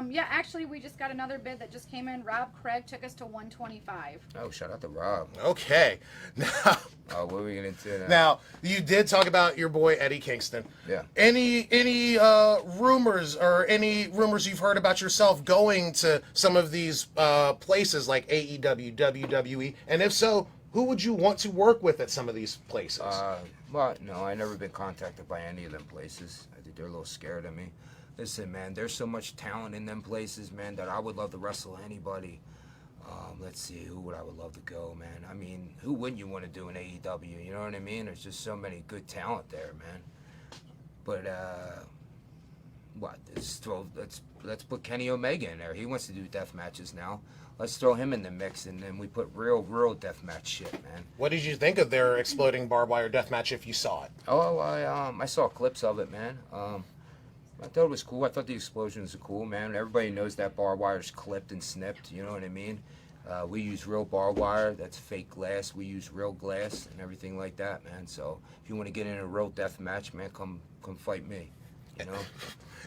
[SPEAKER 3] Yeah, actually, we just got another bid that just came in. Rob Craig took us to 125.
[SPEAKER 2] Oh, shout out to Rob.
[SPEAKER 1] Okay. Now,
[SPEAKER 2] Oh, what are we gonna do now?
[SPEAKER 1] now you did talk about your boy Eddie Kingston.
[SPEAKER 2] Yeah.
[SPEAKER 1] Any rumors or any rumors you've heard about yourself going to some of these places like AEW, WWE, and if so, who would you want to work with at some of these places?
[SPEAKER 2] Well, no, I've never been contacted by any of them places. I think they're a little scared of me. Listen, man, there's so much talent in them places, man, that I would love to wrestle anybody. Let's see, who would I would love to go, man? I mean, who wouldn't you want to do in AEW? You know what I mean? There's just so many good talent there, man. But what? Let's put Kenny Omega in there. He wants to do death matches now. Let's throw him in the mix, and then we put real death match shit, man.
[SPEAKER 1] What did you think of their exploding barbed wire death match if you saw it?
[SPEAKER 2] Oh, I saw clips of it, man. I thought it was cool. I thought the explosions are cool, man. Everybody knows that barbed wire's clipped and snipped. You know what I mean? We use real barbed wire. That's fake glass. We use real glass and everything like that, man. So if you want to get in a real death match, man, come fight me. You know.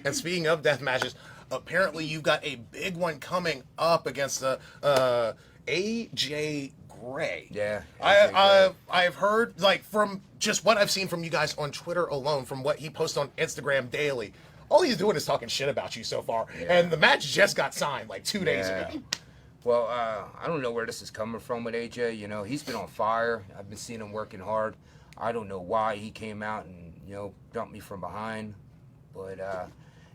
[SPEAKER 1] And speaking of death matches, apparently you've got a big one coming up against AJ Gray.
[SPEAKER 2] Yeah.
[SPEAKER 1] I've heard, like, from just what I've seen from you guys on Twitter alone, from what he posts on Instagram daily, all he's doing is talking shit about you so far.
[SPEAKER 2] Yeah.
[SPEAKER 1] And the match just got signed like 2 days
[SPEAKER 2] Yeah.
[SPEAKER 1] ago.
[SPEAKER 2] Well, I don't know where this is coming from with AJ. You know, he's been on fire. I've been seeing him working hard. I don't know why he came out and, you know, dumped me from behind. But,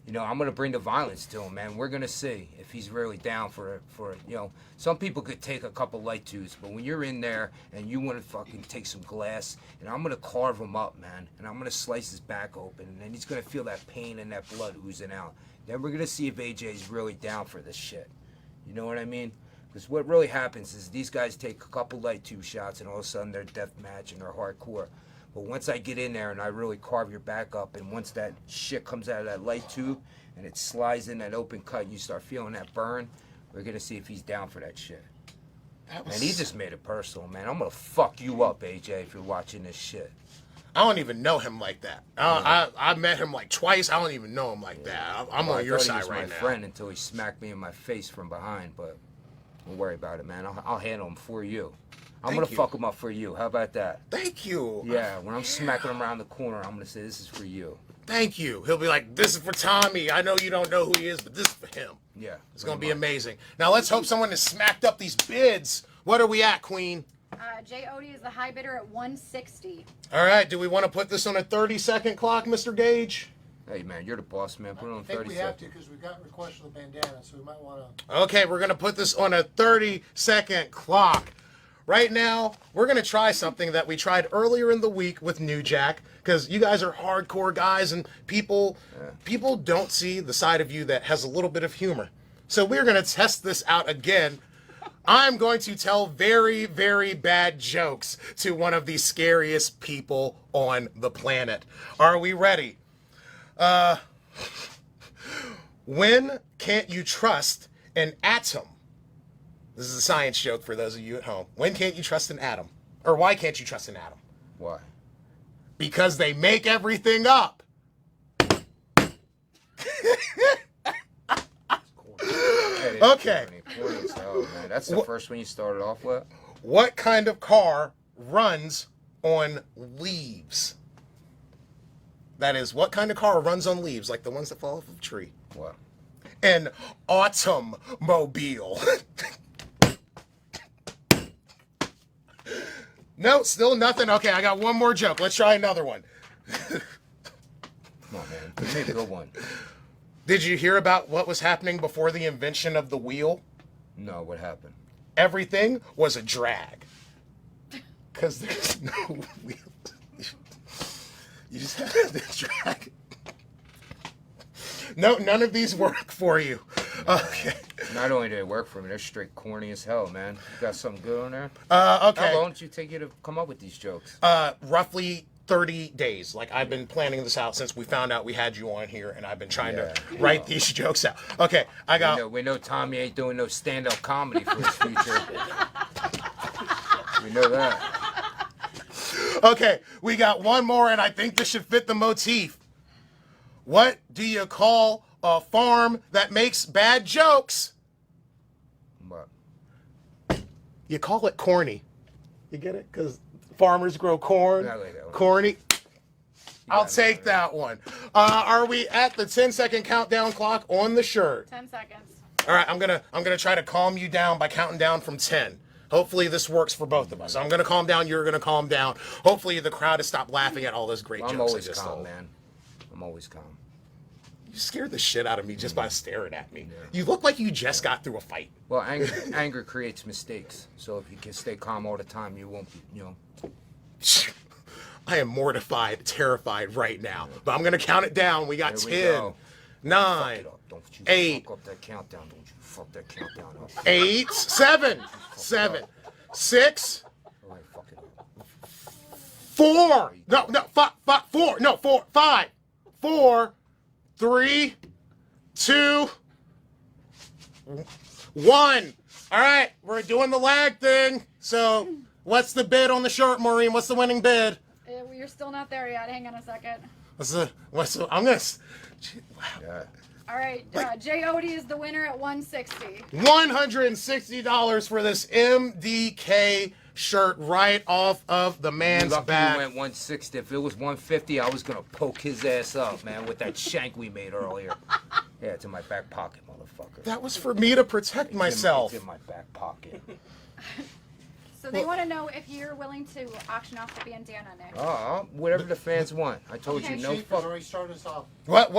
[SPEAKER 2] you know, I'm going to bring the violence to him, man. We're going to see if he's really down for, you know, some people could take a couple light twos, but when you're in there and you want to fucking take some glass, and I'm going to carve him up, man, and I'm going to slice his back open, and then he's going to feel that pain and that blood oozing out. Then we're going to see if AJ's really down for this shit. You know what I mean? Because what really happens is these guys take a couple light tube shots, and all of a sudden they're death match and they're hardcore. But once I get in there and I really carve your back up, and once that shit comes out of that light tube and it slides in that open cut and you start feeling that burn, we're going to see if he's down for that shit. And he just made it personal, man. I'm going to fuck you up, AJ, if you're watching this shit.
[SPEAKER 1] I don't even know him like that. I met him like twice. I don't even know him like that. I'm on your side right now.
[SPEAKER 2] He was my friend until he smacked me in my face from behind, but don't worry about it, man. I'll handle him for you. I'm going to fuck him up for you. How about that?
[SPEAKER 1] Thank you.
[SPEAKER 2] Yeah, when I'm smacking him around the corner, I'm going to say, this is for you.
[SPEAKER 1] Thank you. He'll be like, this is for Tommy. I know you don't know who he is, but this is for him.
[SPEAKER 2] Yeah.
[SPEAKER 1] It's going to be amazing. Now, let's hope someone has smacked up these bids. What are we at, Queen?
[SPEAKER 3] J. Odie is the high bidder at 160.
[SPEAKER 1] All right. Do we want to put this on a 30-second clock, Mr. Gage?
[SPEAKER 2] Hey, man, you're the boss, man. Put it on
[SPEAKER 4] I think
[SPEAKER 2] 30
[SPEAKER 4] we have
[SPEAKER 2] seconds.
[SPEAKER 4] to because we've got requests for the bandana, so we might want to.
[SPEAKER 1] Okay, we're going to put this on a 30-second clock. Right now, we're going to try something that we tried earlier in the week with New Jack, because you guys are hardcore guys, and people don't see the side of you that has a little bit of humor. So we're going to test this out again. I'm going to tell very, very bad jokes to one of the scariest people on the planet. Are we ready? When can't you trust an atom? This is a science joke for those of you at home. When can't you trust an atom? Or why can't you trust an atom?
[SPEAKER 2] Why?
[SPEAKER 1] Because they make everything up. Okay.
[SPEAKER 2] That's the first one you started off with?
[SPEAKER 1] What kind of car runs on leaves? That is, what kind of car runs on leaves, like the ones that fall off of a tree?
[SPEAKER 2] What?
[SPEAKER 1] An automobile. No, still nothing. Okay, I got one more joke. Let's try another one.
[SPEAKER 2] Come on, man. Make a good one.
[SPEAKER 1] Did you hear about what was happening before the invention of the wheel?
[SPEAKER 2] No, what happened?
[SPEAKER 1] Everything was a drag. Because there's no wheel. You just have to drag. No, none of these work for you. Okay.
[SPEAKER 2] Not only did it work for me, they're straight corny as hell, man. You got something good on there?
[SPEAKER 1] Okay.
[SPEAKER 2] How long did you take you to come up with these jokes?
[SPEAKER 1] Roughly 30 days. Like, I've been planning this out since we found out we had you on here, and I've been trying to write these jokes out. Okay, I got...
[SPEAKER 2] We know Tommy ain't doing no stand-up comedy for his future. We know that.
[SPEAKER 1] Okay, we got one more, and I think this should fit the motif. What do you call a farm that makes bad jokes?
[SPEAKER 2] What?
[SPEAKER 1] You call it corny. You get it? Because farmers grow corn.
[SPEAKER 2] I like that one.
[SPEAKER 1] Corny. I'll take that one. Are we at the 10-second countdown clock on the shirt?
[SPEAKER 3] 10 seconds.
[SPEAKER 1] All right, I'm gonna try to calm you down by counting down from 10. Hopefully this works for both of us. I'm gonna calm down. You're gonna calm down. Hopefully the crowd has stopped laughing at all those great jokes
[SPEAKER 2] I'm
[SPEAKER 1] I
[SPEAKER 2] always
[SPEAKER 1] just
[SPEAKER 2] calm,
[SPEAKER 1] told.
[SPEAKER 2] man. I'm always calm.
[SPEAKER 1] You scared the shit out of me just by staring at me. Yeah. You look like you just got through a fight.
[SPEAKER 2] Well, anger creates mistakes. So if you can stay calm all the time, you won't be,
[SPEAKER 1] I am mortified, terrified right now. But I'm gonna count it down. We got 10, 9, 8.
[SPEAKER 2] Fuck up that countdown. Don't you fuck that countdown up.
[SPEAKER 1] 8, 7, 6.
[SPEAKER 2] All right, fuck it up.
[SPEAKER 1] 4. No, 4. No, 4, 5, 4, 3, 2, 1. All right, we're doing the lag thing. So, what's the bid on the shirt, Maureen? What's the winning bid?
[SPEAKER 3] You're still not there yet. Hang on a second.
[SPEAKER 1] I'm gonna. Wow.
[SPEAKER 2] Yeah.
[SPEAKER 3] All right, J. Odie is the winner at $160.
[SPEAKER 1] $160 for this MDK shirt right off of the man's
[SPEAKER 2] Lucky
[SPEAKER 1] back.
[SPEAKER 2] you went 160. If it was 150, I was gonna poke his ass up, man, with that shank we made earlier. Yeah, it's in my back pocket, motherfucker.
[SPEAKER 1] That was for me to protect myself.
[SPEAKER 2] It's in my back pocket.
[SPEAKER 3] So they want to know if you're willing to auction off the bandana, Nick.
[SPEAKER 2] Oh, whatever the fans want. I told you, no
[SPEAKER 4] Chief has
[SPEAKER 2] fuck.
[SPEAKER 4] already started us off.
[SPEAKER 1] What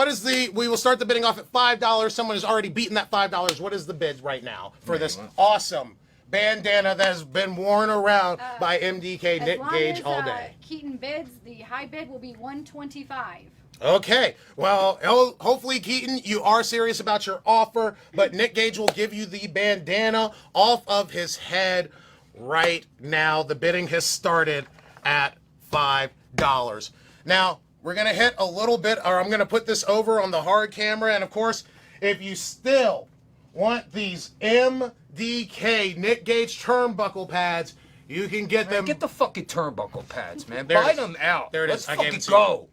[SPEAKER 1] is the? We will start the bidding off at $5. Someone has already beaten that $5. What is the bid right now for this awesome bandana that has been worn around by MDK Nick Gage all day?
[SPEAKER 3] Keaton bids. The high bid will be $125.
[SPEAKER 1] Okay, well, hopefully, Keaton, you are serious about your offer, but Nick Gage will give you the bandana off of his head right now. The bidding has started at $5. Now, we're going to hit a little bit, or I'm going to put this over on the hard camera, and of course, if you still want these MDK Nick Gage turnbuckle pads, you can get them.
[SPEAKER 2] Get the fucking turnbuckle pads, man.
[SPEAKER 1] There it
[SPEAKER 2] Buy
[SPEAKER 1] is.
[SPEAKER 2] them out.
[SPEAKER 1] There it
[SPEAKER 2] Let's
[SPEAKER 1] is. I gave
[SPEAKER 2] fucking
[SPEAKER 1] it to you.
[SPEAKER 2] go.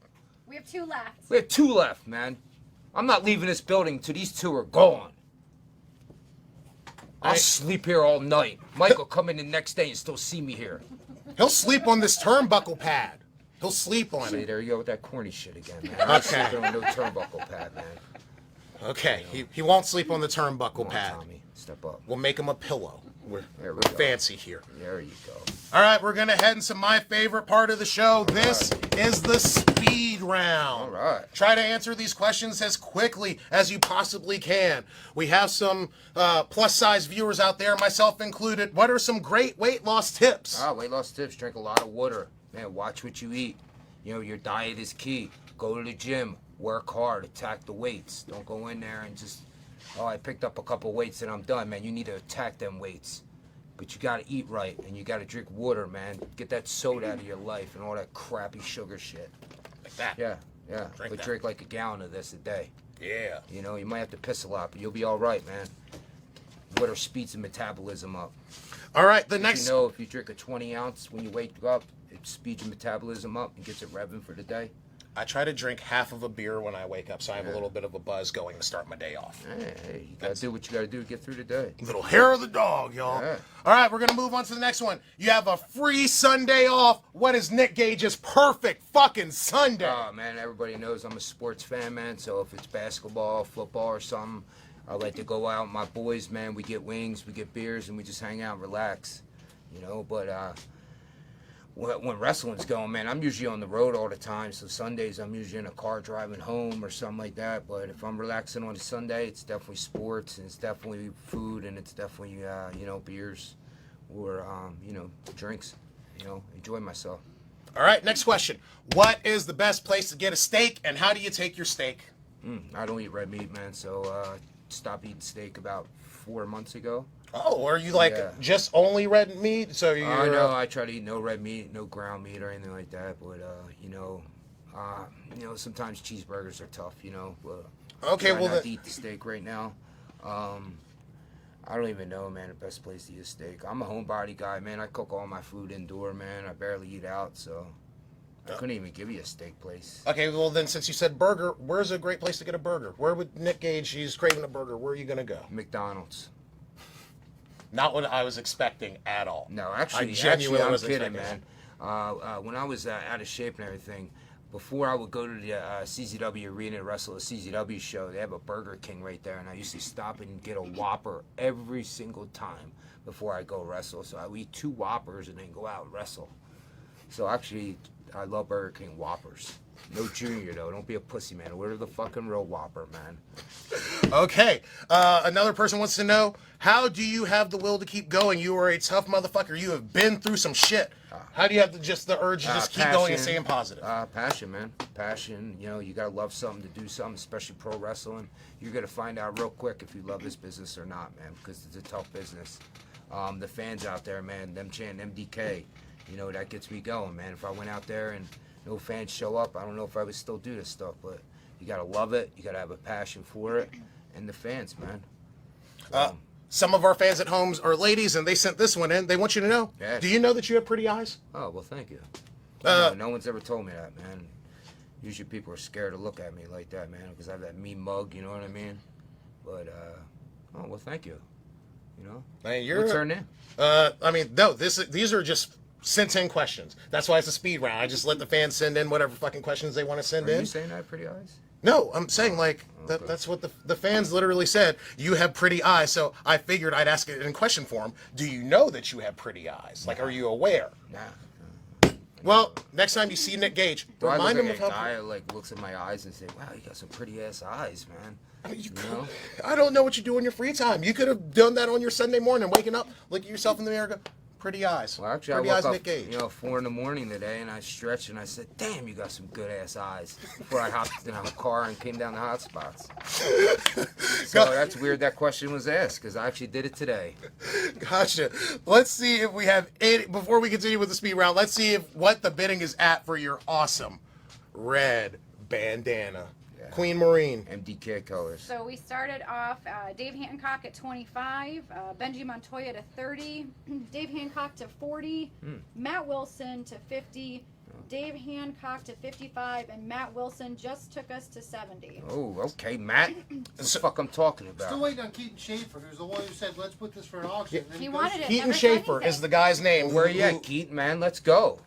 [SPEAKER 3] We have 2 left.
[SPEAKER 2] We have 2 left, man. I'm not leaving this building till these 2 are gone. I'll sleep here all night. Mike will come in the next day and still see me here.
[SPEAKER 1] He'll sleep on this turnbuckle pad. He'll sleep on
[SPEAKER 2] See,
[SPEAKER 1] it.
[SPEAKER 2] there you go with that corny shit again, man. I'm not
[SPEAKER 1] Okay.
[SPEAKER 2] sleeping on no turnbuckle pad, man.
[SPEAKER 1] Okay, he won't sleep on the turnbuckle
[SPEAKER 2] Come on,
[SPEAKER 1] pad.
[SPEAKER 2] Tommy. Step up.
[SPEAKER 1] We'll make him a pillow. We're
[SPEAKER 2] There we go.
[SPEAKER 1] fancy here.
[SPEAKER 2] There you go.
[SPEAKER 1] All right, we're going to head into my favorite part of the show. This is the speed round.
[SPEAKER 2] All right.
[SPEAKER 1] Try to answer these questions as quickly as you possibly can. We have some plus-size viewers out there, myself included. What are some great weight loss tips?
[SPEAKER 2] Weight loss tips. Drink a lot of water. Man, watch what you eat. You know, your diet is key. Go to the gym. Work hard. Attack the weights. Don't go in there and just oh, I picked up a couple weights and I'm done, man. You need to attack them weights. But you gotta eat right and you gotta drink water, man. Get that soda out of your life and all that crappy sugar shit.
[SPEAKER 1] Like that.
[SPEAKER 2] Yeah. Drink like a gallon of this a day.
[SPEAKER 1] Yeah.
[SPEAKER 2] You know, you might have to piss a lot, but you'll be all right, man. Water speeds the metabolism up.
[SPEAKER 1] All right, the next.
[SPEAKER 2] You know, if you drink a 20 ounce when you wake up, it speeds your metabolism up and gets it revving for the day.
[SPEAKER 1] I try to drink half of a beer when I wake up, so I have a little bit of a buzz going to start my day off.
[SPEAKER 2] Hey, you gotta do what you gotta do to get through the day.
[SPEAKER 1] Little hair of the dog, y'all.
[SPEAKER 2] Yeah.
[SPEAKER 1] All right, we're gonna move on to the next one. You have a free Sunday off. What is Nick Gage's perfect fucking Sunday?
[SPEAKER 2] Oh man, everybody knows I'm a sports fan, man. So if it's basketball, football, or something, I like to go out with my boys, man. We get wings, we get beers, and we just hang out and relax. You know, but when wrestling's going, man, I'm usually on the road all the time. So Sundays, I'm usually in a car driving home or something like that. But if I'm relaxing on a Sunday, it's definitely sports, and it's definitely food, and it's definitely, you know, beers or, you know, drinks. You know, enjoy myself.
[SPEAKER 1] All right, next question. What is the best place to get a steak, and how do you take your steak?
[SPEAKER 2] I don't eat red meat, man. So stopped eating steak about 4 months ago.
[SPEAKER 1] Oh, are you like just only red meat? So you?
[SPEAKER 2] No, I try to eat no red meat, no ground meat or anything like that. But you know, sometimes cheeseburgers are tough. You know.
[SPEAKER 1] Okay, well,
[SPEAKER 2] not to eat the steak right now. I don't even know, man. The best place to eat a steak. I'm a homebody guy, man. I cook all my food indoor, man. I barely eat out, so I couldn't even give you a steak place.
[SPEAKER 1] Okay, well then, since you said burger, where's a great place to get a burger? Where would Nick Gage? He's craving a burger. Where are you gonna go?
[SPEAKER 2] McDonald's.
[SPEAKER 1] Not what I was expecting at all.
[SPEAKER 2] No, actually,
[SPEAKER 1] I genuinely
[SPEAKER 2] I'm
[SPEAKER 1] wasn't
[SPEAKER 2] kidding,
[SPEAKER 1] expecting
[SPEAKER 2] man. When I was out of shape and everything, before I would go to the CZW arena to wrestle a CZW show, they have a Burger King right there, and I used to stop and get a Whopper every single time before I go wrestle. So I would eat 2 Whoppers and then go out and wrestle. So actually, I love Burger King Whoppers. No Junior, though. Don't be a pussy, man. Order the fucking real Whopper, man.
[SPEAKER 1] Okay. Another person wants to know, how do you have the will to keep going? You are a tough motherfucker. You have been through some shit. How do you have the urge to just keep going and staying positive?
[SPEAKER 2] Passion, man. Passion. You know, you gotta love something to do something, especially pro wrestling. You're gonna find out real quick if you love this business or not, man, because it's a tough business. The fans out there, man, them chanting MDK, you know, that gets me going, man. If I went out there and no fans show up, I don't know if I would still do this stuff, but you gotta love it. You gotta have a passion for it, and the fans, man.
[SPEAKER 1] Some of our fans at home are ladies, and they sent this one in. They want you to know.
[SPEAKER 2] Yes.
[SPEAKER 1] Do you know that you have pretty eyes?
[SPEAKER 2] Oh, well, thank you. No one's ever told me that, man. Usually people are scared to look at me like that, man, because I have that mean mug, you know what I mean? But, oh, well, thank you. You know?
[SPEAKER 1] Man, you're
[SPEAKER 2] what's her name?
[SPEAKER 1] I mean, no, these are just sent in questions. That's why it's a speed round. I just let the fans send in whatever fucking questions they want to send in.
[SPEAKER 2] Are you saying I have pretty eyes?
[SPEAKER 1] No, I'm saying like
[SPEAKER 2] okay.
[SPEAKER 1] that's what the fans literally said. You have pretty eyes, so I figured I'd ask it in question form. Do you know that you have pretty eyes? Like, are you aware?
[SPEAKER 2] Nah.
[SPEAKER 1] Well, next time you see Nick Gage,
[SPEAKER 2] Do I
[SPEAKER 1] remind
[SPEAKER 2] look
[SPEAKER 1] him
[SPEAKER 2] like
[SPEAKER 1] of
[SPEAKER 2] a
[SPEAKER 1] how.
[SPEAKER 2] guy who, like, looks at my eyes and say, "Wow, you got some pretty ass eyes, man."
[SPEAKER 1] You
[SPEAKER 2] know?
[SPEAKER 1] I don't know what you do in your free time. You could have done that on your Sunday morning, waking up, look at yourself in the mirror, and go, pretty eyes.
[SPEAKER 2] Well, actually,
[SPEAKER 1] pretty
[SPEAKER 2] I
[SPEAKER 1] eyes,
[SPEAKER 2] woke
[SPEAKER 1] Nick
[SPEAKER 2] up,
[SPEAKER 1] Gage.
[SPEAKER 2] you know, 4 a.m. today, and I stretched, and I said, "Damn, you got some good ass eyes." Before I hopped in a car and came down the hot spots. So that's weird that question was asked, because I actually did it today.
[SPEAKER 1] Gotcha. Let's see if we have any, before we continue with the speed round, let's see if what the bidding is at for your awesome red bandana.
[SPEAKER 2] Yeah.
[SPEAKER 1] Queen Marine.
[SPEAKER 2] MDK colors.
[SPEAKER 3] So we started off Dave Hancock at 25, Benji Montoya to 30, Dave Hancock to 40, Matt Wilson to 50, Dave Hancock to 55, and Matt Wilson just took us to 70.
[SPEAKER 2] Oh, okay, Matt. What the fuck I'm talking about?
[SPEAKER 4] Still waiting on Keaton Schaefer, who's the one who said, let's put this for an auction. And then
[SPEAKER 3] He
[SPEAKER 4] goes-
[SPEAKER 3] wanted it.
[SPEAKER 1] Keaton
[SPEAKER 3] never said
[SPEAKER 1] Schaefer
[SPEAKER 3] anything.
[SPEAKER 1] is the guy's name.
[SPEAKER 2] Where you at, Keaton, man? Let's go.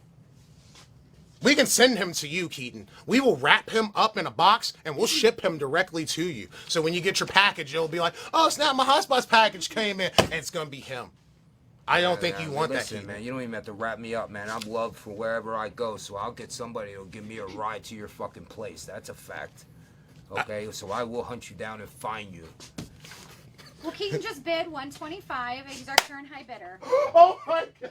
[SPEAKER 1] We can send him to you, Keaton. We will wrap him up in a box and we'll ship him directly to you. So when you get your package, it'll be like, oh snap, my Hotspots package came in, and it's gonna be him. I don't think you want
[SPEAKER 2] listen,
[SPEAKER 1] that, Keaton.
[SPEAKER 2] man. You don't even have to wrap me up, man. I'm loved for wherever I go, so I'll get somebody who'll give me a ride to your fucking place. That's a fact. Okay, so I will hunt you down and find you.
[SPEAKER 3] Well, Keaton just bid 125. He's our current high bidder.
[SPEAKER 1] Oh my god.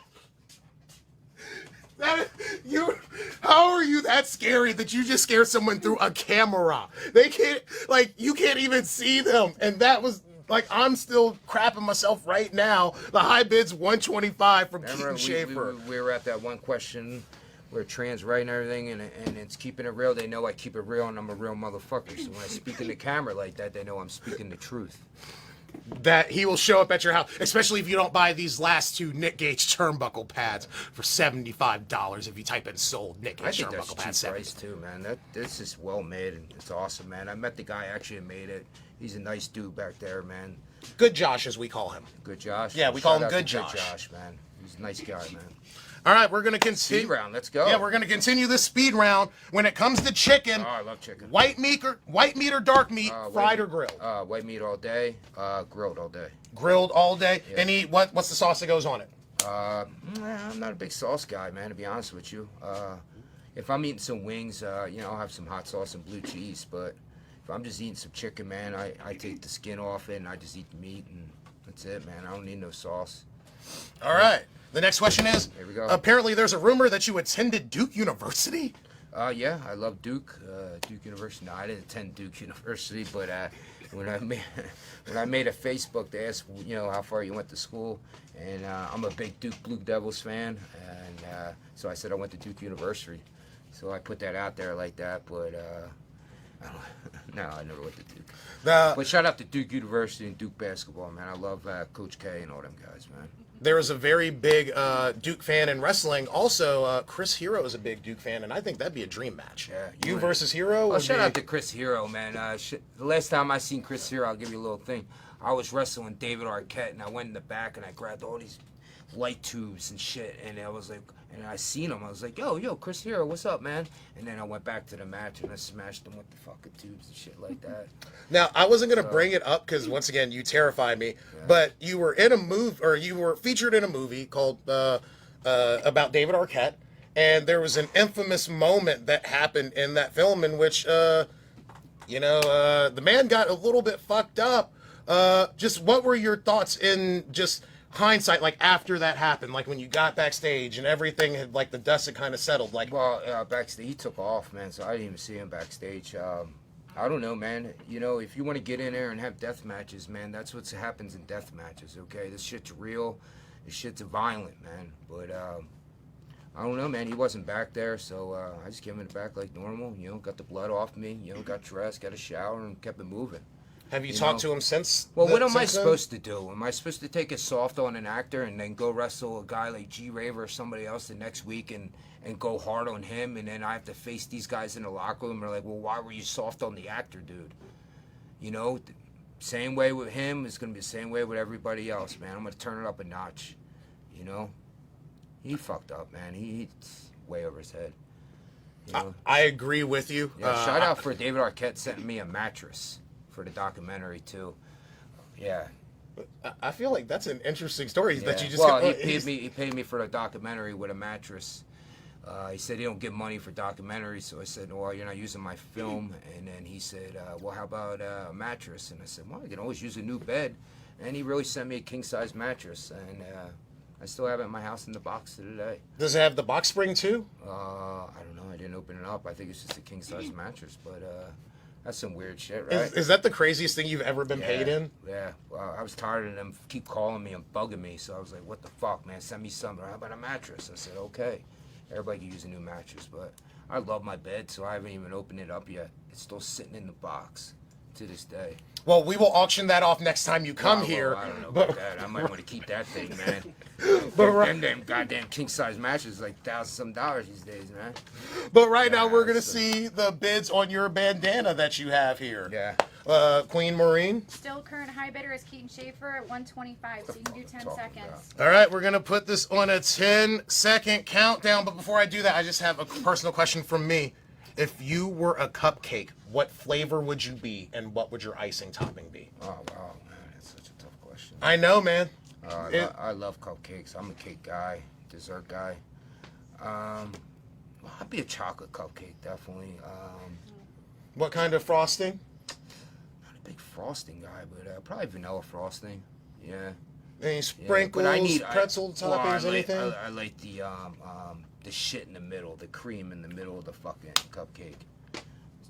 [SPEAKER 1] How are you that scary that you just scared someone through a camera? They can't, like, you can't even see them. And that was, like, I'm still crapping myself right now. The high bid's 125 from Keaton Schaefer.
[SPEAKER 2] We were at that one question where trans right and everything, and it's keeping it real. They know I keep it real, and I'm a real motherfucker. So when I speak in the camera like that, they know I'm speaking the truth.
[SPEAKER 1] That he will show up at your house, especially if you don't buy these last two Nick Gage turnbuckle pads for $75 if you type in sold Nick
[SPEAKER 2] I
[SPEAKER 1] Gage
[SPEAKER 2] think that's
[SPEAKER 1] turnbuckle pads.
[SPEAKER 2] cheap price too, man. This is well made and it's awesome, man. I met the guy actually that made it. He's a nice dude back there, man.
[SPEAKER 1] Good Josh, as we call him.
[SPEAKER 2] Good Josh.
[SPEAKER 1] Yeah, we call him
[SPEAKER 2] Shout out
[SPEAKER 1] Good
[SPEAKER 2] to
[SPEAKER 1] Josh.
[SPEAKER 2] Good Josh, man. He's a nice guy, man.
[SPEAKER 1] All right, we're gonna continue.
[SPEAKER 2] Speed round, let's go.
[SPEAKER 1] Yeah, we're gonna continue this speed round. When it comes to chicken,
[SPEAKER 2] Oh, I love chicken.
[SPEAKER 1] white meat or dark meat, fried or grilled?
[SPEAKER 2] White meat all day, grilled all day.
[SPEAKER 1] Grilled all day.
[SPEAKER 2] Yeah.
[SPEAKER 1] Any what's the sauce that goes on it?
[SPEAKER 2] I'm not a big sauce guy, man, to be honest with you. If I'm eating some wings, I'll have some hot sauce and blue cheese. But if I'm just eating some chicken, man, I take the skin off it and I just eat the meat and that's it, man. I don't need no sauce.
[SPEAKER 1] All right. The next question is,
[SPEAKER 2] Here we go.
[SPEAKER 1] apparently there's a rumor that you attended Duke University.
[SPEAKER 2] Yeah, I love Duke, Duke University. No, I didn't attend Duke University, but when I made a Facebook, they asked, how far you went to school, and I'm a big Duke Blue Devils fan, and so I said I went to Duke University. So I put that out there like that, but no, I never went to Duke. But shout out to Duke University and Duke basketball, man. I love Coach K and all them guys, man.
[SPEAKER 1] There is a very big Duke fan in wrestling. Also, Chris Hero is a big Duke fan, and I think that'd be a dream match.
[SPEAKER 2] Yeah,
[SPEAKER 1] you versus Hero.
[SPEAKER 2] Oh, shout out to Chris Hero, man. The last time I seen Chris Hero, I'll give you a little thing. I was wrestling David Arquette, and I went in the back and I grabbed all these light tubes and shit, and I was like, and I seen him. I was like, yo, Chris Hero, what's up, man? And then I went back to the match and I smashed him with the fucking tubes and shit like that.
[SPEAKER 1] Now, I wasn't going to bring it up because, once again, you terrify me. Yeah. But you were in a movie, or you were featured in a movie called about David Arquette, and there was an infamous moment that happened in that film in which, the man got a little bit fucked up. Just what were your thoughts in just hindsight, like after that happened, like when you got backstage and everything had, like the dust had kind of settled? Like,
[SPEAKER 2] well, backstage, he took off, man, so I didn't even see him backstage. I don't know, man. If you want to get in there and have death matches, man, that's what happens in death matches, okay? This shit's real. This shit's violent, man. But I don't know, man. He wasn't back there, so I just gave him it back like normal. Got the blood off me. Got dressed, got a shower, and kept it moving.
[SPEAKER 1] Have you talked to him since?
[SPEAKER 2] Well, what am I supposed to do? Am I supposed to take it soft on an actor and then go wrestle a guy like G Raver or somebody else the next week and go hard on him, and then I have to face these guys in the locker room? They're like, well, why were you soft on the actor, dude? Same way with him. It's going to be the same way with everybody else, man. I'm going to turn it up a notch, He fucked up, man. He's way over his head.
[SPEAKER 1] I agree with you.
[SPEAKER 2] Yeah, shout out for David Arquette sending me a mattress for the documentary too. Yeah.
[SPEAKER 1] I feel like that's an interesting story that you just.
[SPEAKER 2] Well, he paid me for the documentary with a mattress. He said he don't get money for documentaries, so I said, well, you're not using my film. And then he said, well, how about a mattress? And I said, well, I can always use a new bed. And he really sent me a king-size mattress, and I still have it in my house in the box to today.
[SPEAKER 1] Does it have the box spring too?
[SPEAKER 2] I don't know. I didn't open it up. I think it's just a king-size mattress, but that's some weird shit, right?
[SPEAKER 1] Is that the craziest thing you've ever been paid in?
[SPEAKER 2] Yeah. Well, I was tired of them keep calling me and bugging me, so I was like, what the fuck, man? Send me something. How about a mattress? I said, okay. Everybody can use a new mattress, but I love my bed, so I haven't even opened it up yet. It's still sitting in the box to this day.
[SPEAKER 1] Well, we will auction that off next time you come here.
[SPEAKER 2] Well, I don't know about that. I might want to keep that thing, man. Them damn goddamn king-size mattresses like $1,000 these days, man.
[SPEAKER 1] But right now we're going to see the bids on your bandana that you have here.
[SPEAKER 2] Yeah.
[SPEAKER 1] Queen Maureen.
[SPEAKER 3] Still current high bidder is Keaton Schaefer at 125, so you can do 10 seconds.
[SPEAKER 1] All right, we're going to put this on a 10-second countdown. But before I do that, I just have a personal question from me. If you were a cupcake, what flavor would you be, and what would your icing topping be?
[SPEAKER 2] Oh, wow, man. That's such a tough question.
[SPEAKER 1] I know, man.
[SPEAKER 2] I love cupcakes. I'm a cake guy, dessert guy. I'd be a chocolate cupcake, definitely.
[SPEAKER 1] What kind of frosting?
[SPEAKER 2] Not a big frosting guy, but probably vanilla frosting. Yeah.
[SPEAKER 1] Any sprinkles, pretzel toppings, anything?
[SPEAKER 2] I like the the shit in the middle, the cream in the middle of the fucking cupcake.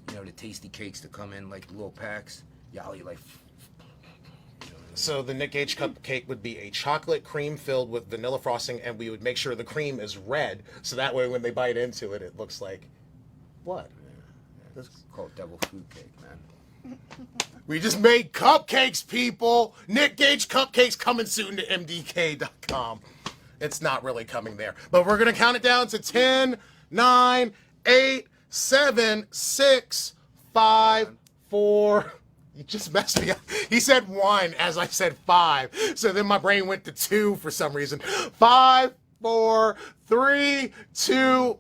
[SPEAKER 2] You know, the tasty cakes that come in like little packs. Y'all eat like.
[SPEAKER 1] So the Nick Gage cupcake would be a chocolate cream filled with vanilla frosting, and we would make sure the cream is red, so that way when they bite into it, it looks like what?
[SPEAKER 2] Yeah, it's called devil food cake, man.
[SPEAKER 1] We just made cupcakes, people. Nick Gage cupcakes coming soon to mdk.com. It's not really coming there, but we're gonna count it down to 10, 9, 8, 7, 6, 5, 4. You just messed me up. He said 1 as I said 5. So then my brain went to 2 for some reason. 5, 4, 3, 2.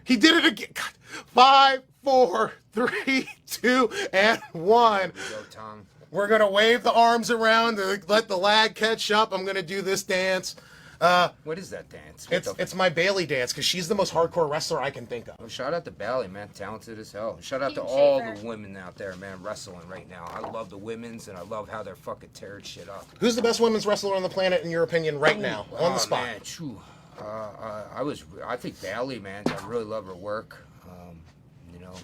[SPEAKER 1] He did it again. God. 5, 4, 3, 2, and 1.
[SPEAKER 2] Go, Tom.
[SPEAKER 1] We're going to wave the arms around to let the lag catch up. I'm going to do this dance.
[SPEAKER 2] What is that dance?
[SPEAKER 1] It's my Bailey dance because she's the most hardcore wrestler I can think of.
[SPEAKER 2] Well, shout out to Bailey, man. Talented as hell. Shout out to
[SPEAKER 3] Keaton
[SPEAKER 2] all
[SPEAKER 3] Schaefer.
[SPEAKER 2] the women out there, man, wrestling right now. I love the women's, and I love how they're fucking tearing shit up.
[SPEAKER 1] Who's the best women's wrestler on the planet in your opinion right now, on the spot?
[SPEAKER 2] Man, phew. I think Bailey, man. I really love her work. You know,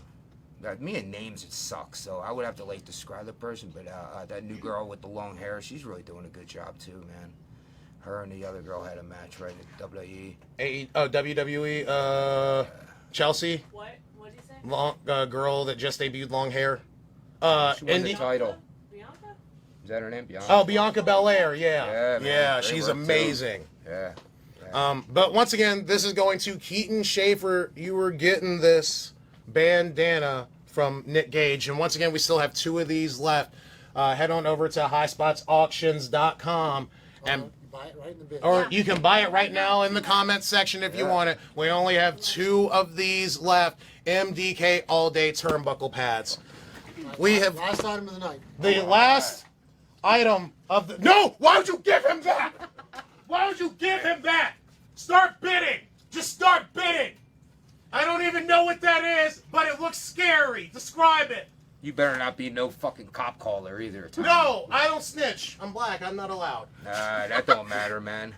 [SPEAKER 2] me and names it sucks, so I would have to like describe the person. But that new girl with the long hair, she's really doing a good job too, man. Her and the other girl had a match right at WWE.
[SPEAKER 1] WWE, Chelsea,
[SPEAKER 5] What? What'd you say?
[SPEAKER 1] long, girl that just debuted, long hair.
[SPEAKER 2] She won
[SPEAKER 1] Indy.
[SPEAKER 2] the title.
[SPEAKER 5] Bianca?
[SPEAKER 2] Is that her name? Bianca.
[SPEAKER 1] Oh, Bianca Belair,
[SPEAKER 2] Yeah,
[SPEAKER 1] yeah,
[SPEAKER 2] man. Great
[SPEAKER 1] she's
[SPEAKER 2] work, too.
[SPEAKER 1] amazing.
[SPEAKER 2] Yeah.
[SPEAKER 1] But once again, this is going to Keaton Schaefer. You were getting this bandana from Nick Gage, and once again, we still have 2 of these left. Head on over to highspotsauctions.com and.
[SPEAKER 4] Buy it right in the bin.
[SPEAKER 1] Or you can buy it right now in the comments section if you want it. We only have 2 of these left. MDK all-day turnbuckle pads. We have
[SPEAKER 4] Last item of the night.
[SPEAKER 1] the last item of the... No! Why would you give him that? Why would you give him that? Start bidding. Just start bidding. I don't even know what that is, but it looks scary. Describe it.
[SPEAKER 2] You better not be no fucking cop caller either. Tom.
[SPEAKER 1] No, I don't snitch. I'm black. I'm not allowed.
[SPEAKER 2] Nah, that don't matter, man.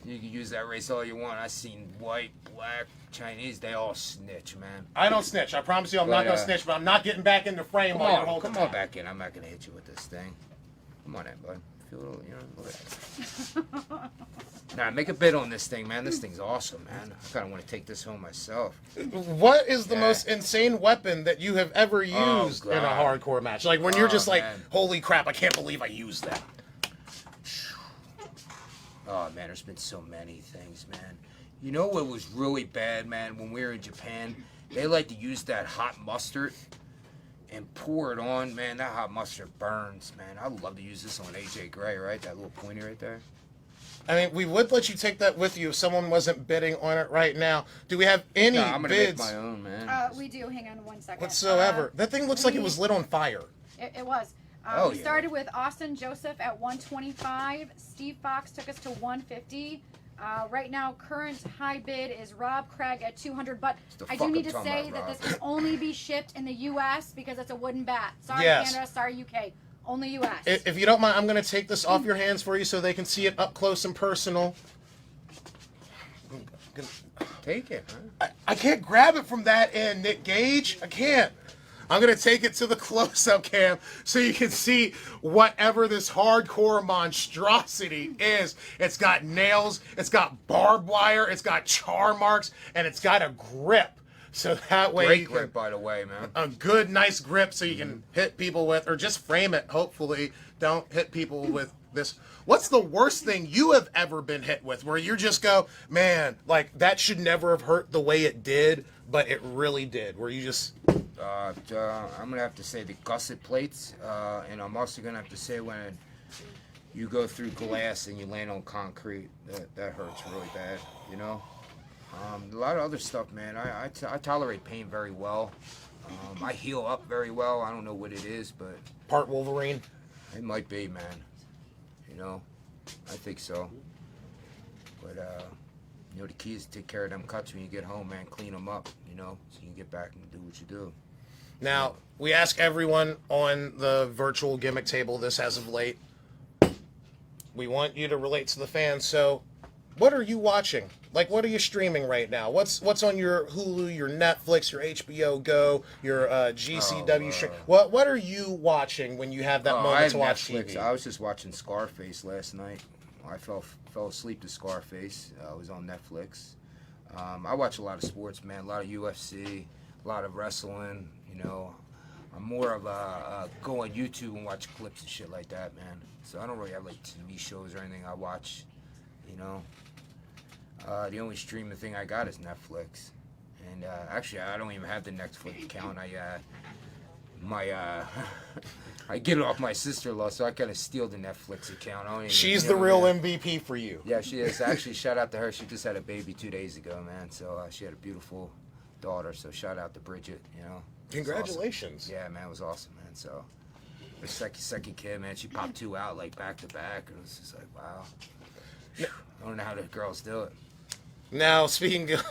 [SPEAKER 2] You can use that race all you want. I seen white, black, Chinese. They all snitch, man.
[SPEAKER 1] I don't snitch. I promise you I'm not going to snitch, but I'm not getting back in the frame
[SPEAKER 2] Come
[SPEAKER 1] while you're
[SPEAKER 2] on,
[SPEAKER 1] holding
[SPEAKER 2] come on
[SPEAKER 1] that.
[SPEAKER 2] back in. I'm not gonna hit you with this thing. Come on in, bud. Feel a little, you know, look at it. Nah, make a bid on this thing, man. This thing's awesome, man. I kind of want to take this home myself.
[SPEAKER 1] What is the
[SPEAKER 2] Yeah.
[SPEAKER 1] most insane weapon that you have ever used in a
[SPEAKER 2] God.
[SPEAKER 1] hardcore match? Like when you're just like,
[SPEAKER 2] man.
[SPEAKER 1] holy crap, I can't believe I used that.
[SPEAKER 2] Oh man, there's been so many things, man. You know what was really bad, man? When we were in Japan, they like to use that hot mustard and pour it on. Man, that hot mustard burns, man. I'd love to use this on AJ Gray, right? That little pointy right there.
[SPEAKER 1] I mean, we would let you take that with you if someone wasn't bidding on it right now. Do we have any
[SPEAKER 2] No, I'm gonna
[SPEAKER 1] bids
[SPEAKER 2] make my own, man.
[SPEAKER 3] We do. Hang on 1 second.
[SPEAKER 1] whatsoever? That thing looks like it was lit on fire.
[SPEAKER 3] It was.
[SPEAKER 2] Oh,
[SPEAKER 3] We
[SPEAKER 2] yeah.
[SPEAKER 3] started with Austin Joseph at 125. Steve Fox took us to 150. Right now, current high bid is Rob Craig at 200. But
[SPEAKER 2] the
[SPEAKER 3] I
[SPEAKER 2] fuck
[SPEAKER 3] do need
[SPEAKER 2] I'm
[SPEAKER 3] to
[SPEAKER 2] talking
[SPEAKER 3] say
[SPEAKER 2] about,
[SPEAKER 3] that this
[SPEAKER 2] Rob.
[SPEAKER 3] can only be shipped in the U.S. because it's a wooden bat. Sorry,
[SPEAKER 1] Yes.
[SPEAKER 3] Canada. Sorry, UK. Only U.S.
[SPEAKER 1] If you don't mind, I'm going to take this off your hands for you so they can see it up close and personal.
[SPEAKER 2] Take it, man.
[SPEAKER 1] I can't grab it from that end, Nick Gage. I can't. I'm going to take it to the close-up cam so you can see whatever this hardcore monstrosity is. It's got nails, it's got barbed wire, it's got char marks, and it's got a grip. So that way
[SPEAKER 2] Great
[SPEAKER 1] you can,
[SPEAKER 2] grip, by the way, man.
[SPEAKER 1] a good, nice grip so you can hit people with, or just frame it, hopefully. Don't hit people with this. What's the worst thing you have ever been hit with where you just go, man, like that should never have hurt the way it did, but it really did, where you just...
[SPEAKER 2] I'm gonna have to say the gusset plates, and I'm also gonna have to say when you go through glass and you land on concrete, that hurts really bad, you know. A lot of other stuff, man. I tolerate pain very well. I heal up very well. I don't know what it is, but
[SPEAKER 1] Part Wolverine.
[SPEAKER 2] it might be, man. You know, I think so. But you know, the key is to take care of them cuts when you get home, man. Clean them up, you know, so you can get back and do what you do.
[SPEAKER 1] Now, we ask everyone on the virtual gimmick table this as of late. We want you to relate to the fans, so what are you watching? Like, what are you streaming right now? What's on your Hulu, your Netflix, your HBO Go, your GCW stream? What are you watching when you have that
[SPEAKER 2] I
[SPEAKER 1] moment
[SPEAKER 2] have
[SPEAKER 1] to watch
[SPEAKER 2] Netflix.
[SPEAKER 1] TV?
[SPEAKER 2] I was just watching Scarface last night. I fell asleep to Scarface. It was on Netflix. I watch a lot of sports, man. A lot of UFC, a lot of wrestling. You know, I'm more of a go on YouTube and watch clips and shit like that, man. So I don't really have like TV shows or anything I watch. You know, the only streaming thing I got is Netflix. And actually, I don't even have the Netflix account. I get it off my sister-in-law, so I gotta steal the Netflix account. I don't even,
[SPEAKER 1] She's the real MVP for you.
[SPEAKER 2] Yeah, she is. Actually, shout out to her. She just had a baby 2 days ago, man. So she had a beautiful daughter. So shout out to Bridget. You know.
[SPEAKER 1] Congratulations.
[SPEAKER 2] Awesome. Yeah, man, it was awesome, man. So the second kid, man, she popped 2 out like back to back, and it was just like, wow. I don't know how the girls do it.
[SPEAKER 1] Now, speaking of...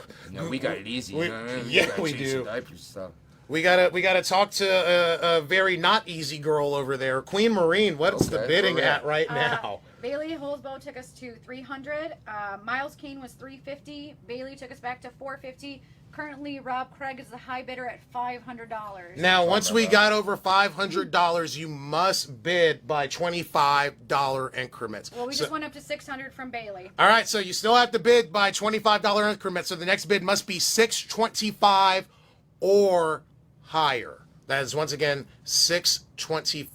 [SPEAKER 2] We got it easy. You know what I mean?
[SPEAKER 1] Yeah,
[SPEAKER 2] gotta
[SPEAKER 1] we
[SPEAKER 2] change
[SPEAKER 1] do.
[SPEAKER 2] some diapers and stuff.
[SPEAKER 1] We gotta talk to a very not easy girl over there, Queen Marine. What's the
[SPEAKER 2] Okay,
[SPEAKER 1] bidding
[SPEAKER 2] where we
[SPEAKER 1] at right now?
[SPEAKER 3] Bailey Holzbow took us to 300. Miles Kane was 350. Bailey took us back to 450. Currently, Rob Craig is the high bidder at $500.
[SPEAKER 1] Now, once we got over $500, you must bid by $25 increments.
[SPEAKER 3] Well, we just went up to 600 from Bailey.
[SPEAKER 1] All right, so you still have to bid by $25 increments. So the next bid must be $625 or higher. That is once again $625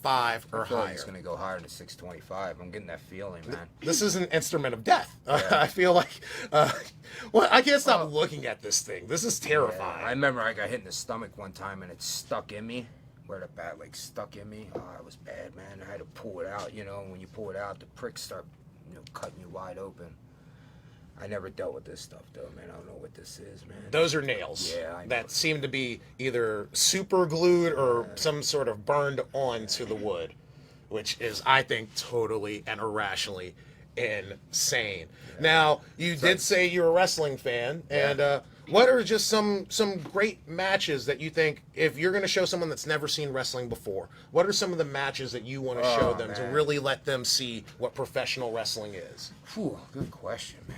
[SPEAKER 1] or
[SPEAKER 2] I feel like
[SPEAKER 1] higher.
[SPEAKER 2] it's gonna go higher than 625. I'm getting that feeling, man.
[SPEAKER 1] This is an instrument of death.
[SPEAKER 2] Yeah.
[SPEAKER 1] I feel like, well, I can't stop looking at this thing. This is terrifying.
[SPEAKER 2] I remember I got hit in the stomach one time and it stuck in me. Where the bat like stuck in me. Oh, it was bad, man. I had to pull it out. You know, when you pull it out, the pricks start, cutting you wide open. I never dealt with this stuff though, man. I don't know what this is, man.
[SPEAKER 1] Those are nails.
[SPEAKER 2] Yeah, I know.
[SPEAKER 1] That seem to be either super glued or some sort of burned onto the wood, which is, I think, totally and irrationally insane. Yeah. Now, you did say you're a wrestling fan, and what are just some great matches that you think, if you're going to show someone that's never seen wrestling before, what are some of the matches that you want to show them to really let them see what professional wrestling is?
[SPEAKER 2] Whew, good question, man.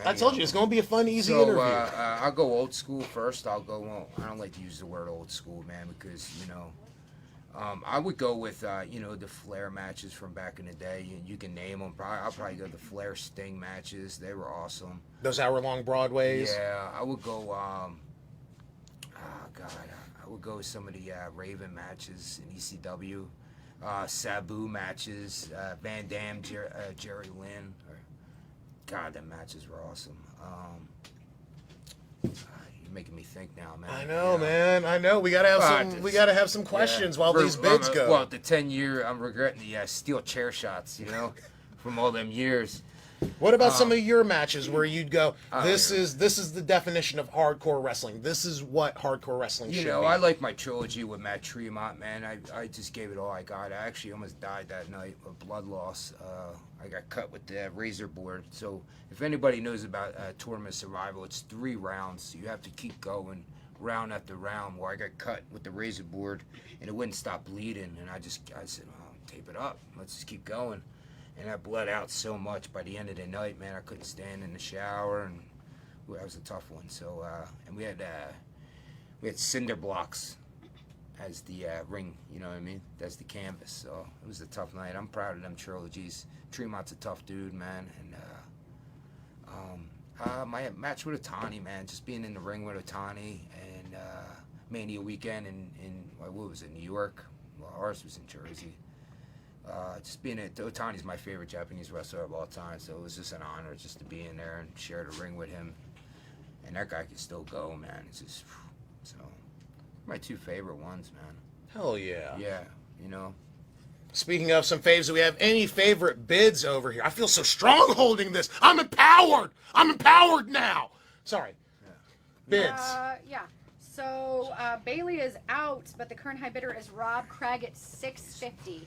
[SPEAKER 1] I told you, it's going to be a fun, easy
[SPEAKER 2] So,
[SPEAKER 1] interview.
[SPEAKER 2] I'll go old school first. I don't like to use the word old school, man, because, I would go with, the Flair matches from back in the day. You can name them. I'll probably go the Flair Sting matches. They were awesome.
[SPEAKER 1] Those hour-long Broadways?
[SPEAKER 2] Yeah, I would go, I would go with some of the Raven matches in ECW. Sabu matches, Van Dam, Jerry Lynn. God, them matches were awesome. You're making me think now, man.
[SPEAKER 1] I know, man. I know. We gotta have some questions while these bids go.
[SPEAKER 2] Well, the 10-year, I'm regretting the steel chair shots, from all them years.
[SPEAKER 1] What about some of your matches where you'd go, this is the definition of hardcore wrestling. This is what hardcore wrestling should be.
[SPEAKER 2] I like my trilogy with Matt Tremont, man. I just gave it all I got. I actually almost died that night of blood loss. I got cut with the razor board. So if anybody knows about Tournament Survival, it's 3 rounds. You have to keep going round after round. Where I got cut with the razor board and it wouldn't stop bleeding. And I said, tape it up. Let's just keep going. And I bled out so much by the end of the night, man. I couldn't stand in the shower, and that was a tough one. So, and we had cinder blocks as the ring. You know what I mean? That's the canvas. So it was a tough night. I'm proud of them trilogies. Tremont's a tough dude, man. And my match with Otani, man. Just being in the ring with Otani and Mania weekend in what was it, New York? Well, ours was in Jersey. Just being Otani's my favorite Japanese wrestler of all time, so it was just an honor just to be in there and share the ring with him. And that guy can still go, man. It's just, so, my 2 favorite ones, man.
[SPEAKER 1] Hell yeah.
[SPEAKER 2] Yeah,
[SPEAKER 1] Speaking of some faves, do we have any favorite bids over here? I feel so strong holding this. I'm empowered. I'm empowered now. Sorry. Bids.
[SPEAKER 3] Yeah. So Bailey is out, but the current high bidder is Rob Craig at $650.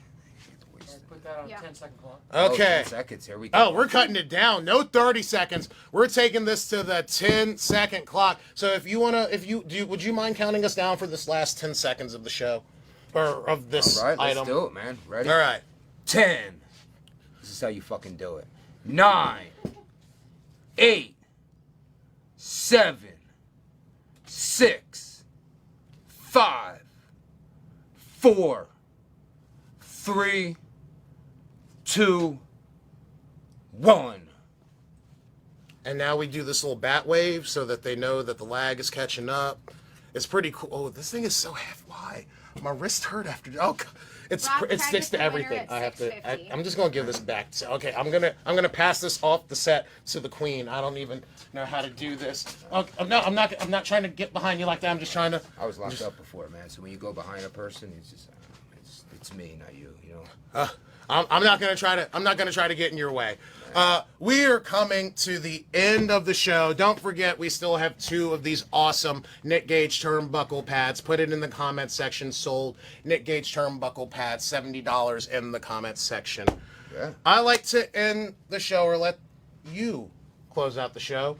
[SPEAKER 4] Put that on
[SPEAKER 3] Yeah.
[SPEAKER 4] 10-second clock.
[SPEAKER 1] Okay.
[SPEAKER 2] 10 seconds, here we go.
[SPEAKER 1] We're cutting it down. No 30 seconds. We're taking this to the 10-second clock. So if you would you mind counting us down for this last 10 seconds of the show? Or of this
[SPEAKER 2] All right,
[SPEAKER 1] item?
[SPEAKER 2] let's do it, man. Ready?
[SPEAKER 1] All right.
[SPEAKER 2] 10. This is how you fucking do it. 9. 8, 7, 6, 5, 4, 3, 2, 1.
[SPEAKER 1] And now we do this little bat wave so that they know that the lag is catching up. It's pretty cool. Oh, this thing is so heavy. Why? My wrist hurt after. Oh, God.
[SPEAKER 3] Rob
[SPEAKER 1] It sticks to
[SPEAKER 3] practiced the winner
[SPEAKER 1] everything.
[SPEAKER 3] at
[SPEAKER 1] I have to.
[SPEAKER 3] 650.
[SPEAKER 1] I'm just gonna give this back. Okay, I'm gonna pass this off the set to the queen. I don't even know how to do this. Okay, no, I'm not trying to get behind you like that. I'm just trying to.
[SPEAKER 2] I was locked up before, man. So when you go behind a person, it's just it's me, not you. You know.
[SPEAKER 1] I'm not gonna try to get in your way. We are coming to the end of the show. Don't forget, we still have 2 of these awesome Nick Gage turnbuckle pads. Put it in the comment section. Sold Nick Gage turnbuckle pads, $70 in the comment section.
[SPEAKER 2] Yeah.
[SPEAKER 1] I like to end the show, or let you close out the show.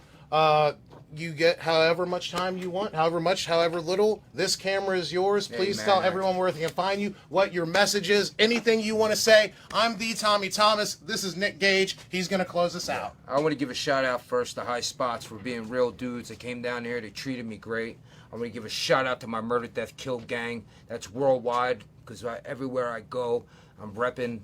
[SPEAKER 1] You get however much time you want, however little. This camera is yours. Please tell everyone where they can find you, what your message is, anything you want to say. I'm the Tommy Thomas. This is Nick Gage. He's going to close us out.
[SPEAKER 2] I want to give a shout out first to High Spots for being real dudes. They came down here. They treated me great. I want to give a shout out to my Murder, Death, Kill gang. That's worldwide, because everywhere I go, I'm repping.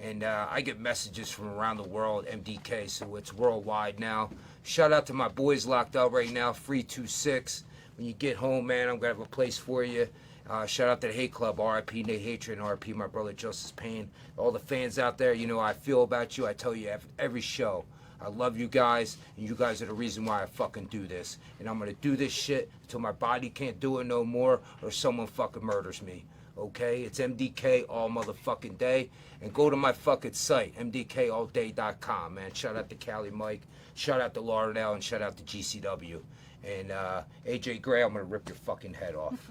[SPEAKER 2] And I get messages from around the world, MDK, so it's worldwide now. Shout out to my boys locked up right now, Free 26. When you get home, man, I'm going to have a place for you. Shout out to the Hate Club, RIP Nate Hatred, and RIP my brother Justice Payne. All the fans out there, you know how I feel about you. I tell you every show. I love you guys, and you guys are the reason why I fucking do this. And I'm going to do this shit until my body can't do it no more, or someone fucking murders me. Okay, it's MDK all motherfucking day. And go to my fucking site, mdkallday.com, man. Shout out to Cali Mike, shout out to Lauderdale, and shout out to GCW. And AJ Gray, I'm gonna rip your fucking head off.